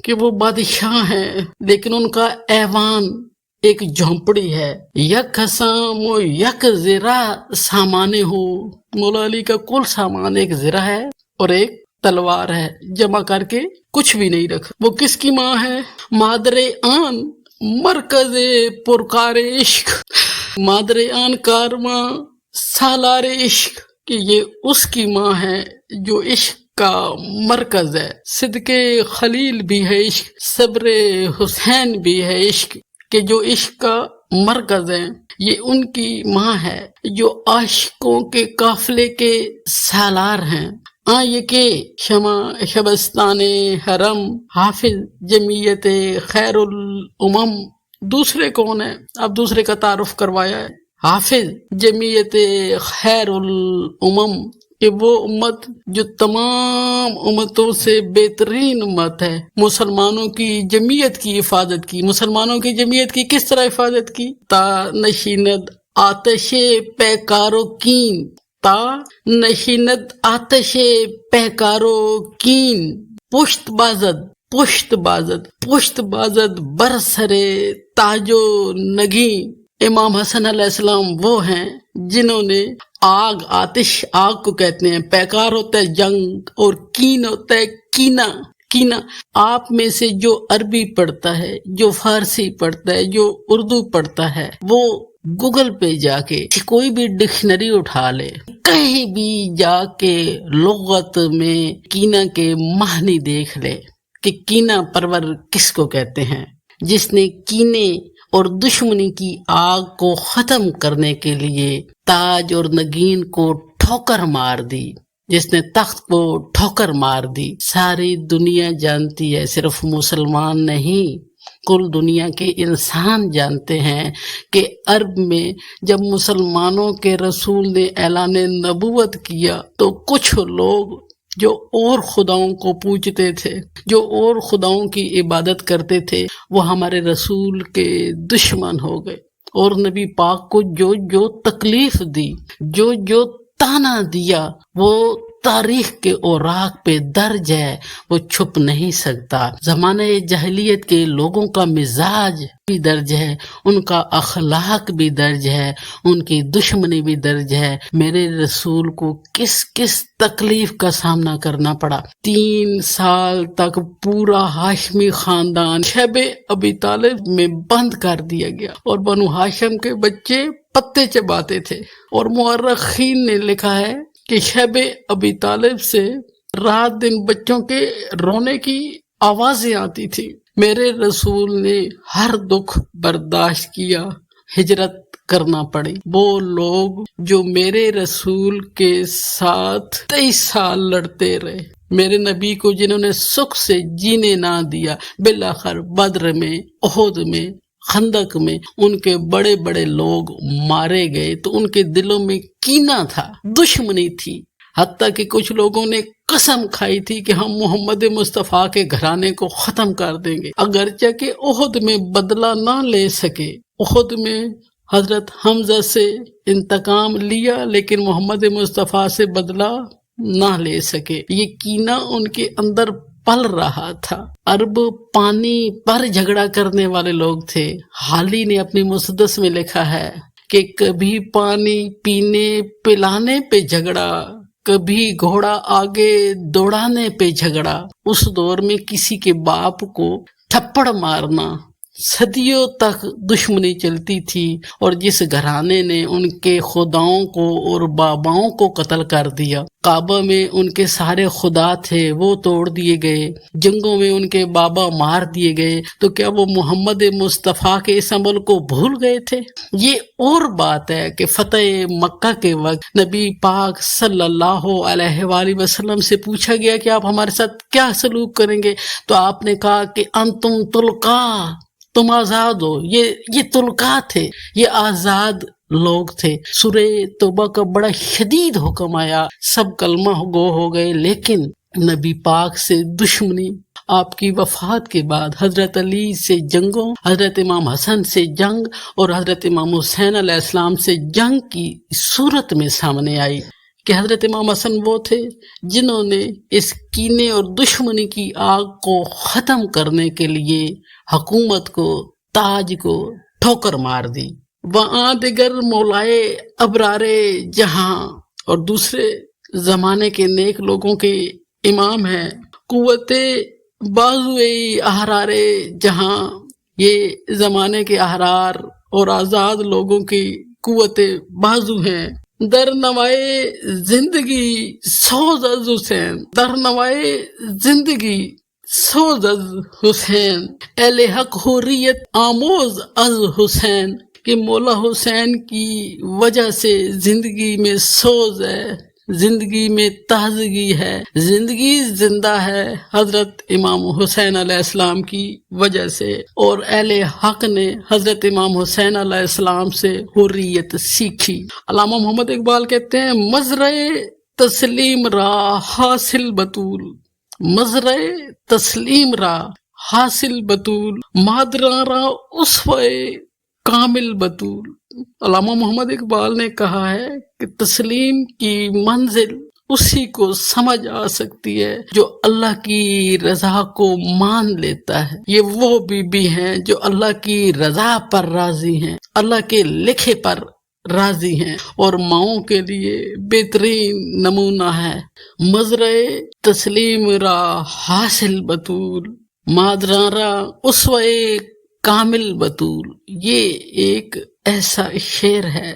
کہ وہ بادشاہ ہیں لیکن ان کا ایوان ایک جھونپڑی ہے۔ یک حسام و یک زرہ سامانے ہو، مولا علی کا کل سامان ایک زرہ ہے اور ایک تلوار ہے، جمع کر کے کچھ بھی نہیں رکھا۔ وہ کس کی ماں ہے؟ مادر آن مرکز پرکار عشق، مادر آن کارواں سالار عشق، کہ یہ اس کی ماں ہے جو عشق کا مرکز ہے۔ صدق خلیل بھی ہے عشق، صبر حسین بھی ہے عشق، کہ جو عشق کا مرکز ہے، یہ ان کی ماں ہے جو عاشقوں کے قافلے کے سالار ہیں۔ یہ کہ شمع شبستان حرم، حافظ جمعیت خیر الامم۔ دوسرے کون ہیں؟ اب دوسرے کا تعارف کروایا ہے، حافظ جمعیت خیر الامم، کہ وہ امت جو تمام امتوں سے بہترین امت ہے۔ مسلمانوں کی جمعیت کی حفاظت کی۔ مسلمانوں کی جمعیت کی کس طرح حفاظت کی؟ تا نشیند آتش پیکارو کین، تا نشیند آتش پیکارو کین، پشت بازد برسرے تاج و نگین۔ امام حسن علیہ السلام وہ ہیں جنہوں نے آگ، آتش آگ کو کہتے ہیں، پیکار ہوتا ہے جنگ اور کین ہوتا ہے کینہ۔ آپ میں سے جو عربی پڑھتا ہے، جو فارسی پڑھتا ہے، جو اردو پڑھتا ہے، وہ گوگل پہ جا کے کوئی بھی ڈکشنری اٹھا لے، کہیں بھی جا کے لغت میں کینہ کے معنی دیکھ لے کہ کہ کینہ پرور کس کو کہتے ہیں، جس نے کینے اور دشمنی کی آگ کو ختم کرنے کے لیے تاج اور نگین کو ٹھوکر مار دی، جس نے تخت کو ٹھوکر مار دی۔ ساری دنیا جانتی ہے، صرف مسلمان نہیں، کل دنیا کے انسان جانتے ہیں کہ عرب میں جب مسلمانوں کے رسول نے اعلان نبوت کیا تو کچھ لوگ جو اور خداؤں کو پوجتے تھے، جو اور خداؤں کی عبادت کرتے تھے، وہ ہمارے رسول کے دشمن ہو گئے، اور نبی پاک کو جو جو تکلیف دی، جو جو تانا دیا، وہ تاریخ کے اوراق پہ درج ہے، وہ چھپ نہیں سکتا۔ زمانہ جاہلیت کے لوگوں کا مزاج بھی درج ہے، ان کا اخلاق بھی درج ہے، ان کی دشمنی بھی درج ہے۔ میرے رسول کو کس کس تکلیف کا سامنا کرنا پڑا۔ 3 سال تک پورا ہاشمی خاندان شیب ابی طالب میں بند کر دیا گیا، اور بنو ہاشم کے بچے پتے چباتے تھے، اور مورخین نے لکھا ہے کہ شیب ابی طالب سے رات دن بچوں کے رونے کی آوازیں آتی تھی۔ میرے رسول نے ہر دکھ برداشت کیا، ہجرت کرنا پڑی۔ وہ لوگ جو میرے رسول کے ساتھ 23 سال لڑتے رہے، میرے نبی کو جنہوں نے سکھ سے جینے نہ دیا، بالآخر بدر میں، احد میں، خندق میں ان کے بڑے بڑے لوگ مارے گئے، تو ان کے دلوں میں کینہ تھا، دشمنی تھی، حتیٰ کہ کچھ لوگوں نے قسم کھائی تھی کہ ہم محمد مصطفیٰ کے گھرانے کو ختم کر دیں گے۔ اگرچہ کہ احد میں بدلہ نہ لے سکے، احد میں حضرت حمزہ سے انتقام لیا، لیکن محمد مصطفیٰ سے بدلہ نہ لے سکے۔ یہ کینہ ان کے اندر پل رہا تھا۔ عرب پانی پر جھگڑا کرنے والے لوگ تھے۔ حالی نے اپنی مسدس میں لکھا ہے کہ کبھی پانی پینے پلانے پہ جھگڑا، کبھی گھوڑا آگے دوڑانے پہ جھگڑا۔ اس دور میں کسی کے باپ کو تھپڑ مارنا، صدیوں تک دشمنی چلتی تھی، اور جس گھرانے نے ان کے خداؤں کو اور باباؤں کو قتل کر دیا، کعبہ میں ان کے سارے خدا تھے وہ توڑ دیے گئے، جنگوں میں ان کے بابا مار دیے گئے، تو کیا وہ محمد مصطفیٰ کے اس عمل کو بھول گئے تھے؟ یہ اور بات ہے کہ فتح مکہ کے وقت نبی پاک صلی اللہ علیہ وآلہ وسلم سے پوچھا گیا کہ آپ ہمارے ساتھ کیا سلوک کریں گے، تو آپ نے کہا کہ انتم طلقاء، تم آزاد ہو۔ یہ طلقاء تھے، یہ آزاد لوگ تھے۔ سورہ توبہ کا بڑا شدید حکم آیا، سب کلمہ گو ہو گئے، لیکن نبی پاک سے دشمنی آپ کی وفات کے بعد حضرت علی سے جنگوں، حضرت امام حسن سے جنگ اور حضرت امام حسین علیہ السلام سے جنگ کی صورت میں سامنے آئی کہ حضرت امام حسن وہ تھے جنہوں نے اس کینے اور دشمنی کی آگ کو ختم کرنے کے لیے حکومت کو، تاج کو ٹھوکر مار دی۔ وہاں دیگر مولائے ابرارے جہاں اور دوسرے زمانے کے نیک لوگوں کے امام ہیں، قوت بازوئے احرار جہاں، یہ زمانے کے احرار اور آزاد لوگوں کی قوت بازو ہیں۔ در نوائے زندگی سوز از حسین، در نوائے زندگی سوز از حسین، اہل حق حریت آموز از حسین، کہ مولا حسین کی وجہ سے زندگی میں سوز ہے، زندگی میں تازگی ہے، زندگی زندہ ہے حضرت امام حسین علیہ السلام کی وجہ سے، اور اہل حق نے حضرت امام حسین علیہ السلام سے حریت سیکھی۔ علامہ محمد اقبال کہتے ہیں مزرع تسلیم را حاصل بطول، مزرع تسلیم را حاصل بطول، مادراں را اسوہ کامل بطول۔ علامہ محمد اقبال نے کہا ہے کہ تسلیم کی منزل اسی کو سمجھ آ سکتی ہے جو اللہ کی رضا کو مان لیتا ہے۔ یہ وہ بی ہیں جو اللہ کی رضا پر راضی ہیں، اللہ کے لکھے پر راضی ہیں، اور ماؤں کے لیے بہترین نمونہ ہے۔ مزرع تسلیم را حاصل بطول، مادراں را اسوہ کامل بطول۔ یہ ایک ایسا شعر ہے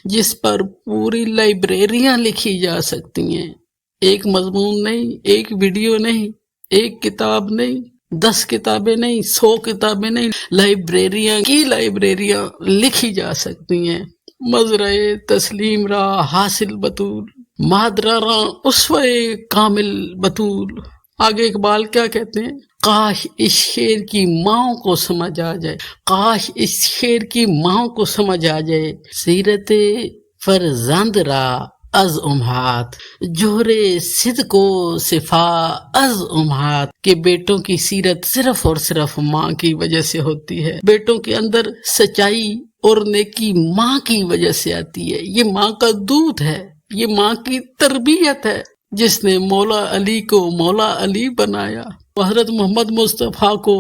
جس پر پوری لائبریریاں لکھی جا سکتی ہیں، ایک مضمون نہیں، ایک ویڈیو نہیں، ایک کتاب نہیں، 10 کتابیں نہیں، 100 کتابیں نہیں، لائبریریاں کی لائبریریاں لکھی جا سکتی ہیں۔ مزرعے تسلیم را حاصل بطول، مادرا را اسوے کامل بطول۔ آگے اقبال کیا کہتے ہیں؟ کاش اس شعر کی ماں کو سمجھ آ جائے، کاش اس شعر کی ماں کو سمجھ آ جائے، سیرت فرزند را از امہات، جوہرے صدق و صفا از امہات، کہ بیٹوں کی سیرت صرف اور صرف ماں کی وجہ سے ہوتی ہے، بیٹوں کے اندر سچائی اور نیکی ماں کی وجہ سے آتی ہے۔ یہ ماں کا دودھ ہے، یہ ماں کی تربیت ہے، جس نے مولا علی کو مولا علی بنایا، حضرت محمد مصطفیٰ کو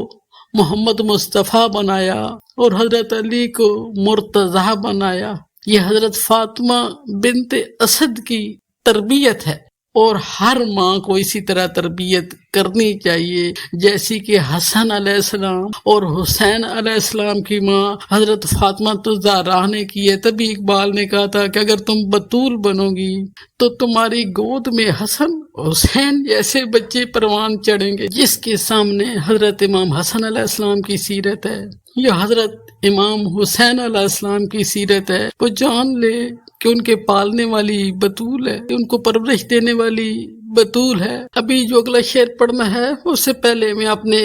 محمد مصطفیٰ بنایا، اور حضرت علی کو مرتضیٰ بنایا۔ یہ حضرت فاطمہ بنت اسد کی تربیت ہے، اور ہر ماں کو اسی طرح تربیت کرنی چاہیے جیسی کہ حسن علیہ السلام اور حسین علیہ السلام کی ماں حضرت فاطمہ الزہرا نے کی ہے۔ تبھی اقبال نے کہا تھا کہ اگر تم بطول بنو گی تو تمہاری گود میں حسن حسین جیسے بچے پروان چڑھیں گے۔ جس کے سامنے حضرت امام حسن علیہ السلام کی سیرت ہے یا حضرت امام حسین علیہ السلام کی سیرت ہے، وہ جان لے کہ ان کے پالنے والی بطول ہے، ان کو پرورش دینے والی بطول ہے۔ ابھی جو اگلا شعر پڑھنا ہے اس سے پہلے میں اپنے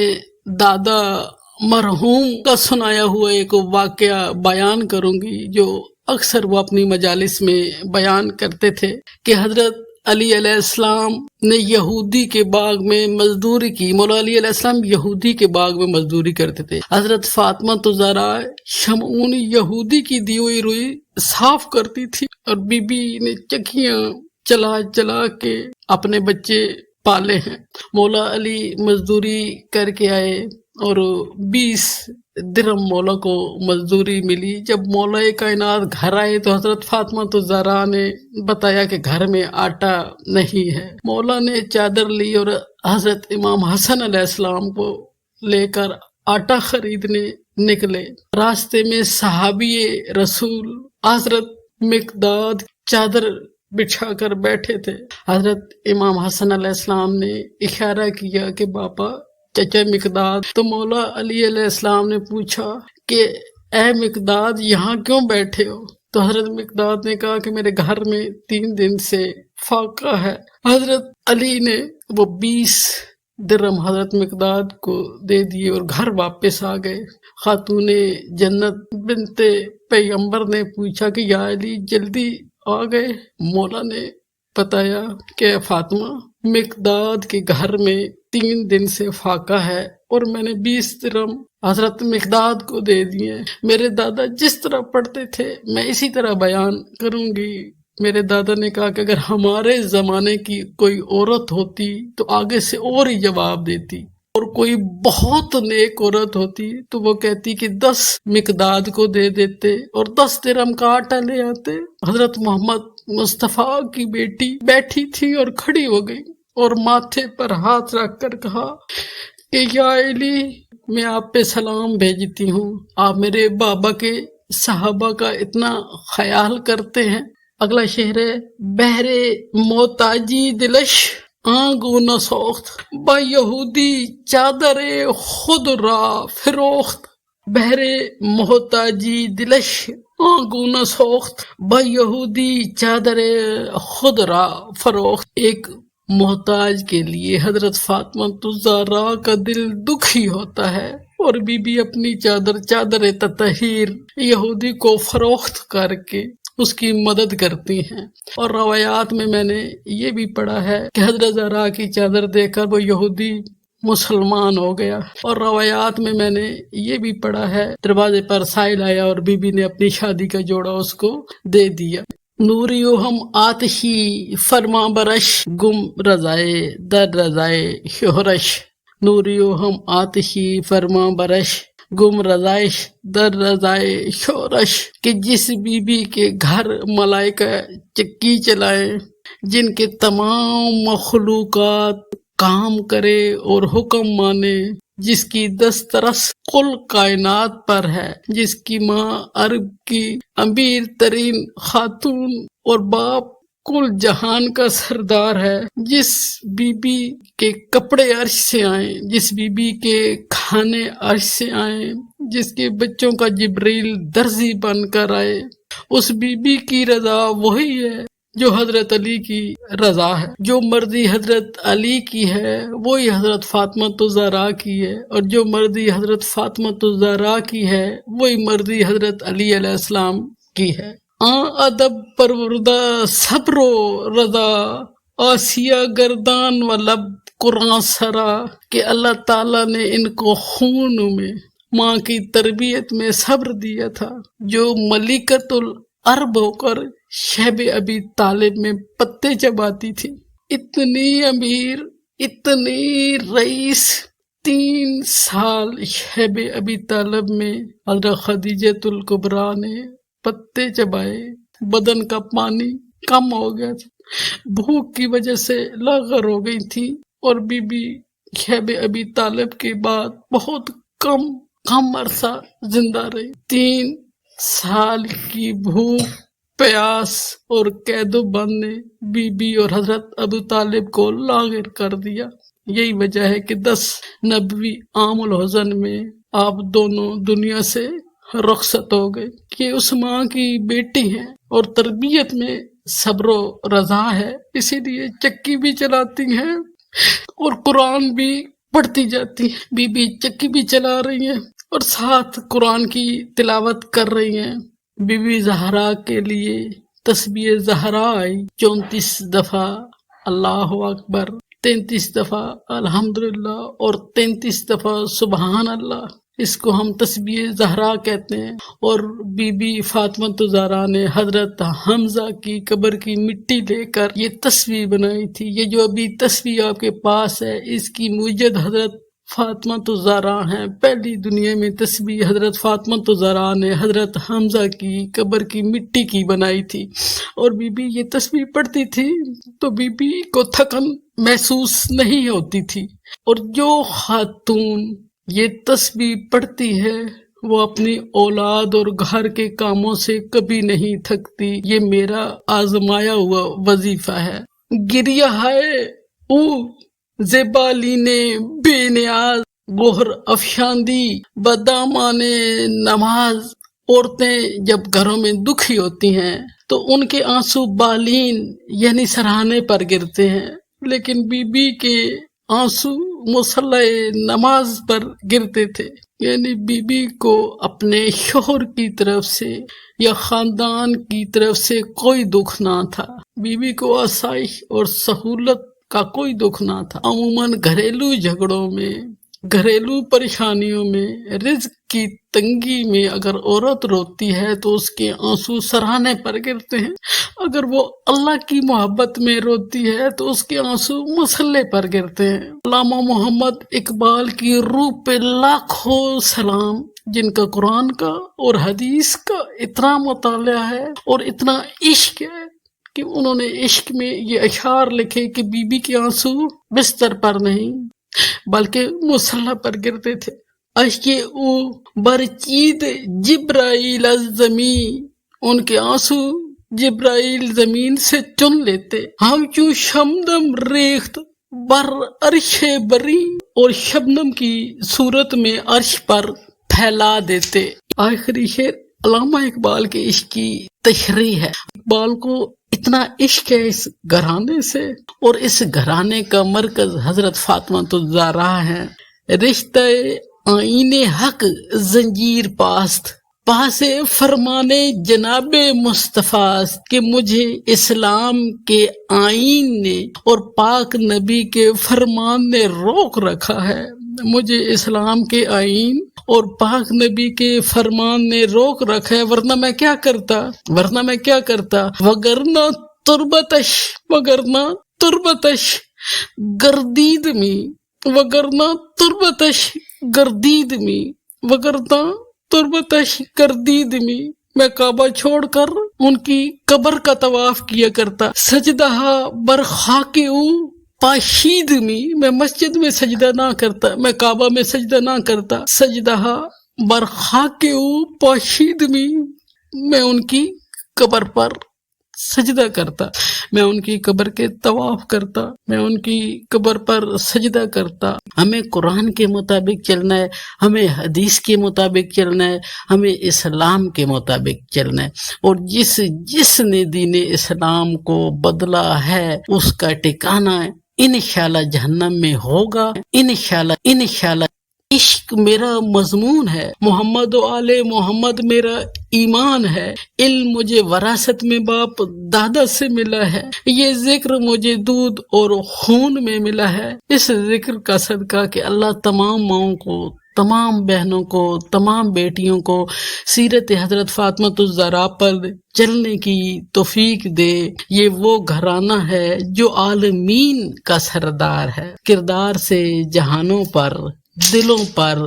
دادا مرحوم کا سنایا ہوا ایک واقعہ بیان کروں گی، جو اکثر وہ اپنی مجالس میں بیان کرتے تھے کہ حضرت علی علیہ السلام نے یہودی کے باغ میں مزدوری کی۔ مولا علی علیہ السلام یہودی کے باغ میں مزدوری کرتے تھے۔ حضرت فاطمہ الزہرا شمعون یہودی کی دی ہوئی روئی صاف کرتی تھی، اور بی بی نے چکیاں چلا چلا کے اپنے بچے پالے ہیں۔ مولا علی مزدوری کر کے آئے اور 20 درہم مولا کو مزدوری ملی۔ جب مولا کائنات گھر آئے تو حضرت فاطمہ الزہرا نے بتایا کہ گھر میں آٹا نہیں ہے۔ مولا نے چادر لی اور حضرت امام حسن علیہ السلام کو لے کر آٹا خریدنے نکلے۔ راستے میں صحابی رسول حضرت مقداد چادر بچھا کر بیٹھے تھے۔ حضرت امام حسن علیہ السلام نے اشارہ کیا کہ باپا چچا مقداد، تو مولا علی علیہ السلام نے پوچھا کہ اے مقداد یہاں کیوں بیٹھے ہو؟ تو حضرت مقداد نے کہا کہ میرے گھر میں 3 دن سے فاقہ ہے۔ حضرت علی نے وہ 20 درہم حضرت مقداد کو دے دیے اور گھر واپس آ گئے۔ خاتون جنت بنت پیغمبر نے پوچھا کہ یا علی جلدی آ گئے؟ مولا نے بتایا کہ فاطمہ مقداد کے گھر میں 3 دن سے فاقہ ہے اور میں نے 20 درہم حضرت مقداد کو دے دیے۔ میرے دادا جس طرح پڑھتے تھے میں اسی طرح بیان کروں گی۔ میرے دادا نے کہا کہ اگر ہمارے زمانے کی کوئی عورت ہوتی تو آگے سے اور ہی جواب دیتی، اور کوئی بہت نیک عورت ہوتی تو وہ کہتی کہ 10 مقداد کو دے دیتے اور 10 درہم کا آٹا لے آتے۔ حضرت محمد مصطفیٰ کی بیٹی بیٹھی تھی اور کھڑی ہو گئی اور ماتھے پر ہاتھ رکھ کر کہا کہ یا علی میں آپ پہ سلام بھیجتی ہوں، آپ میرے بابا کے صحابہ کا اتنا خیال کرتے ہیں۔ اگلا شعر ہے بہرے محتاجی دلش آنگو نہ سوخت، با یہودی چادر خود را فروخت۔ بہرے محتاجی دلش آنگو نہ سوخت، با یہودی چادر خود را فروخت۔ ایک محتاج کے لیے حضرت فاطمہ الزہرا کا دل دکھی ہوتا ہے، اور بی بی اپنی چادر تطہیر یہودی کو فروخت کر کے اس کی مدد کرتی ہیں۔ اور روایات میں نے یہ بھی پڑھا ہے کہ حضرت زہرا کی چادر دیکھ کر وہ یہودی مسلمان ہو گیا، اور روایات میں نے یہ بھی پڑھا ہے دروازے پر سائل آیا اور بی بی نے اپنی شادی کا جوڑا اس کو دے دیا۔ نوریو ہم آتشی فرما برش، گم رضائے در رضائے شہرش۔ نوریو ہم آتشی فرما برش، گم رضائش در رضائے شورش۔ کہ جس بی بی کے گھر ملائکہ چکی چلائیں، جن کے تمام مخلوقات کام کرے اور حکم مانے، جس کی دسترس کل کائنات پر ہے، جس کی ماں عرب کی امیر ترین خاتون اور باپ کل جہان کا سردار ہے، جس بی بی کے کپڑے عرش سے آئیں، جس بی بی کے کھانے عرش سے آئیں، جس کے بچوں کا جبریل درزی بن کر آئے، اس بی بی کی رضا وہی ہے جو حضرت علی کی رضا ہے۔ جو مرضی حضرت علی کی ہے وہی حضرت فاطمہ الزہرا کی ہے، اور جو مرضی حضرت فاطمہ الزہرا کی ہے وہی مرضی حضرت علی علیہ السلام کی ہے۔ ادب پروردہ صبر و رضا، آسیہ گردان و لب قرآن سرا، کہ اللہ تعالیٰ نے ان کو خون میں ماں کی تربیت میں صبر دیا تھا، جو ملکۃ العرب ہو کر شیب ابی طالب میں پتے چباتی تھی۔ اتنی امیر، اتنی رئیس، 3 سال شیب ابی طالب میں حضرت خدیجۃ الکبریٰ نے پتے چبائے، بدن کا پانی کم ہو گیا تھا، بھوک کی وجہ سے لاغر ہو گئی تھی، اور بی بی شیب ابی طالب کے بعد بہت کم عرصہ زندہ رہی۔ 3 سال کی بھوک، پیاس اور قید و بند نے بی بی اور حضرت ابو طالب کو لاغر کر دیا۔ یہی وجہ ہے کہ 10 نبوی عام الحزن میں آپ دونوں دنیا سے رخصت ہو گئے، کہ اس ماں کی بیٹی ہیں اور تربیت میں صبر و رضا ہے، اسی لیے چکی بھی چلاتی ہیں اور قرآن بھی پڑھتی جاتی ہیں۔ بی بی چکی بھی چلا رہی ہیں اور ساتھ قرآن کی تلاوت کر رہی ہیں۔ بی بی زہرا کے لیے تسبیح زہرا آئی 34 دفعہ اللہ اکبر، 33 دفعہ الحمدللہ اور 33 دفعہ سبحان اللہ، اس کو ہم تسبیح زہرا کہتے ہیں۔ اور بی بی فاطمہ الزہرا نے حضرت حمزہ کی قبر کی مٹی لے کر یہ تسبیح بنائی تھی۔ یہ جو ابھی تسبیح آپ کے پاس ہے، اس کی موجد حضرت فاطمہ الزہرا ہیں۔ پہلی دنیا میں تسبیح حضرت فاطمہ الزہرا نے حضرت حمزہ کی قبر کی مٹی کی بنائی تھی، اور بی بی یہ تسبیح پڑھتی تھی تو بی بی کو تھکن محسوس نہیں ہوتی تھی۔ اور جو خاتون یہ تسبیح پڑھتی ہے وہ اپنی اولاد اور گھر کے کاموں سے کبھی نہیں تھکتی۔ یہ میرا آزمایا ہوا وظیفہ ہے۔ گریہ ہے او زبالین بے نیاز، گوہر افشاندی بدامان نماز۔ عورتیں جب گھروں میں دکھی ہوتی ہیں تو ان کے آنسو بالین یعنی سرہانے پر گرتے ہیں، لیکن بی بی کے آنسو مصلی نماز پر گرتے تھے، یعنی بی بی کو اپنے شوہر کی طرف سے یا خاندان کی طرف سے کوئی دکھ نہ تھا۔ بی بی کو آسائش اور سہولت کا کوئی دکھ نہ تھا۔ عموماً گھریلو جھگڑوں میں، گھریلو پریشانیوں میں، رزق کی تنگی میں اگر عورت روتی ہے تو اس کے آنسو سرہانے پر گرتے ہیں، اگر وہ اللہ کی محبت میں روتی ہے تو اس کے آنسو مسلح پر گرتے ہیں۔ علامہ محمد اقبال کی روح پہ لاکھوں سلام، جن کا قرآن کا اور حدیث کا اتنا مطالعہ ہے اور اتنا عشق ہے کہ انہوں نے عشق میں یہ اشعار لکھے کہ بی بی کے آنسو بستر پر نہیں بلکہ مصلی پر گرتے تھے۔ اشک او برچید جبرائیل از زمین، ان کے آنسو جبرائیل زمین سے چن لیتے۔ ہم چوں شبنم ریخت بر عرش بری، اور شبنم کی صورت میں عرش پر پھیلا دیتے۔ آخری شعر علامہ اقبال کے عشق کی تشریح ہے۔ اقبال کو اتنا عشق ہے اس گھرانے سے، اور اس گھرانے کا مرکز حضرت فاطمہ الزہرا ہے۔ رشتہ آئین حق زنجیر پاست، پاس فرمانے جناب مصطفیٰ، کہ مجھے اسلام کے آئین نے اور پاک نبی کے فرمان نے روک رکھا ہے۔ مجھے اسلام کے آئین اور پاک نبی کے فرمان نے روک رکھا ہے، ورنہ میں کیا کرتا وگرنہ تربتش گردید میں، وگرنہ تربتش گردید میں، میں کعبہ چھوڑ کر ان کی قبر کا طواف کیا کرتا۔ سجدہ بر خاک او پاشید میں مسجد میں سجدہ نہ کرتا، میں کعبہ میں سجدہ نہ کرتا۔ سجدہ بر خاک او پاشید میں ان کی قبر پر سجدہ کرتا، میں ان کی قبر کے طواف کرتا، میں ان کی قبر پر سجدہ کرتا۔ ہمیں قرآن کے مطابق چلنا ہے، ہمیں حدیث کے مطابق چلنا ہے، ہمیں اسلام کے مطابق چلنا ہے، اور جس نے دین اسلام کو بدلا ہے اس کا ٹھکانہ انشاءاللہ جہنم میں ہوگا، انشاءاللہ۔ عشق میرا مضمون ہے، محمد و آل محمد میرا ایمان ہے، علم مجھے وراثت میں باپ دادا سے ملا ہے، یہ ذکر مجھے دودھ اور خون میں ملا ہے۔ اس ذکر کا صدقہ کہ اللہ تمام ماؤں کو، تمام بہنوں کو، تمام بیٹیوں کو سیرت حضرت فاطمہ الزہرا پر چلنے کی توفیق دے۔ یہ وہ گھرانہ ہے جو عالمین کا سردار ہے، کردار سے جہانوں پر، دلوں پر،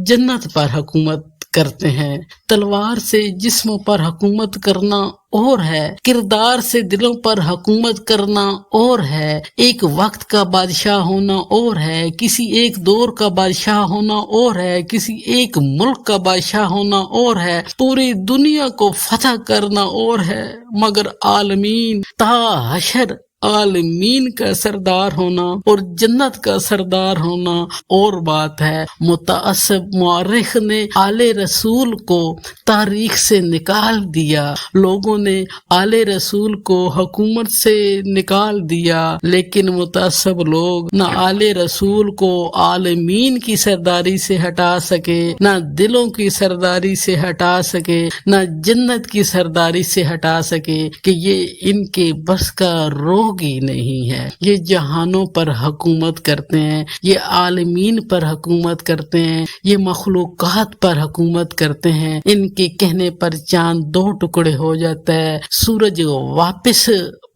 جنت پر حکومت کرتے ہیں۔ تلوار سے جسموں پر حکومت کرنا اور ہے، کردار سے دلوں پر حکومت کرنا اور ہے، ایک وقت کا بادشاہ ہونا اور ہے، کسی ایک دور کا بادشاہ ہونا اور ہے، کسی ایک ملک کا بادشاہ ہونا اور ہے، پوری دنیا کو فتح کرنا اور ہے، مگر عالمین تا حشر عالمین کا سردار ہونا اور جنت کا سردار ہونا اور بات ہے۔ متعصب مورخ نے آل رسول کو تاریخ سے نکال دیا، لوگوں نے آل رسول کو حکومت سے نکال دیا، لیکن متعصب لوگ نہ آل رسول کو عالمین کی سرداری سے ہٹا سکے، نہ دلوں کی سرداری سے ہٹا سکے، نہ جنت کی سرداری سے ہٹا سکے، کہ یہ ان کے بس کا روگ ہی نہیں ہے۔ یہ جہانوں پر حکومت کرتے ہیں، یہ عالمین پر حکومت کرتے ہیں، یہ مخلوقات پر حکومت کرتے ہیں۔ ان کے کہنے پر چاند 2 ٹکڑے ہو جاتا ہے، سورج واپس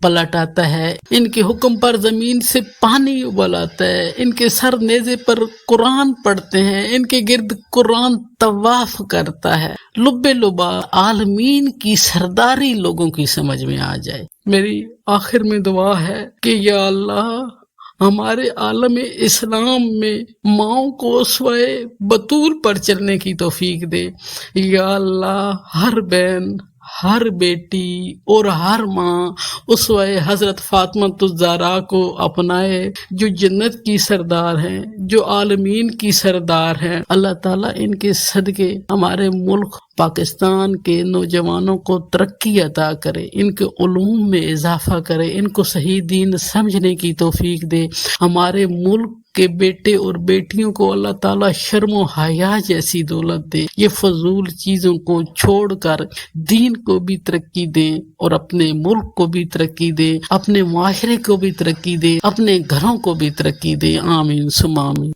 پلٹ آتا ہے، ان کے حکم پر زمین سے پانی ابل آتا ہے، ان کے سر نیزے پر قرآن پڑھتے ہیں، ان کے گرد قرآن طواف کرتا ہے۔ لب لبا عالمین کی سرداری لوگوں کی سمجھ میں آ جائے۔ میری آخر میں دعا ہے کہ یا اللہ ہمارے عالم اسلام میں ماؤں کو اسوہ بطول پر چلنے کی توفیق دے۔ یا اللہ ہر بہن، ہر بیٹی اور ہر ماں اسوہ حضرت فاطمہ الزہرا کو اپنائے، جو جنت کی سردار ہیں، جو عالمین کی سردار ہیں۔ اللہ تعالیٰ ان کے صدقے ہمارے ملک پاکستان کے نوجوانوں کو ترقی عطا کرے، ان کے علوم میں اضافہ کرے، ان کو صحیح دین سمجھنے کی توفیق دے۔ ہمارے ملک کے بیٹے اور بیٹیوں کو اللہ تعالیٰ شرم و حیا جیسی دولت دے، یہ فضول چیزوں کو چھوڑ کر دین کو بھی ترقی دیں اور اپنے ملک کو بھی ترقی دے، اپنے معاشرے کو بھی ترقی دے، اپنے گھروں کو بھی ترقی دے۔ آمین ثم آمین۔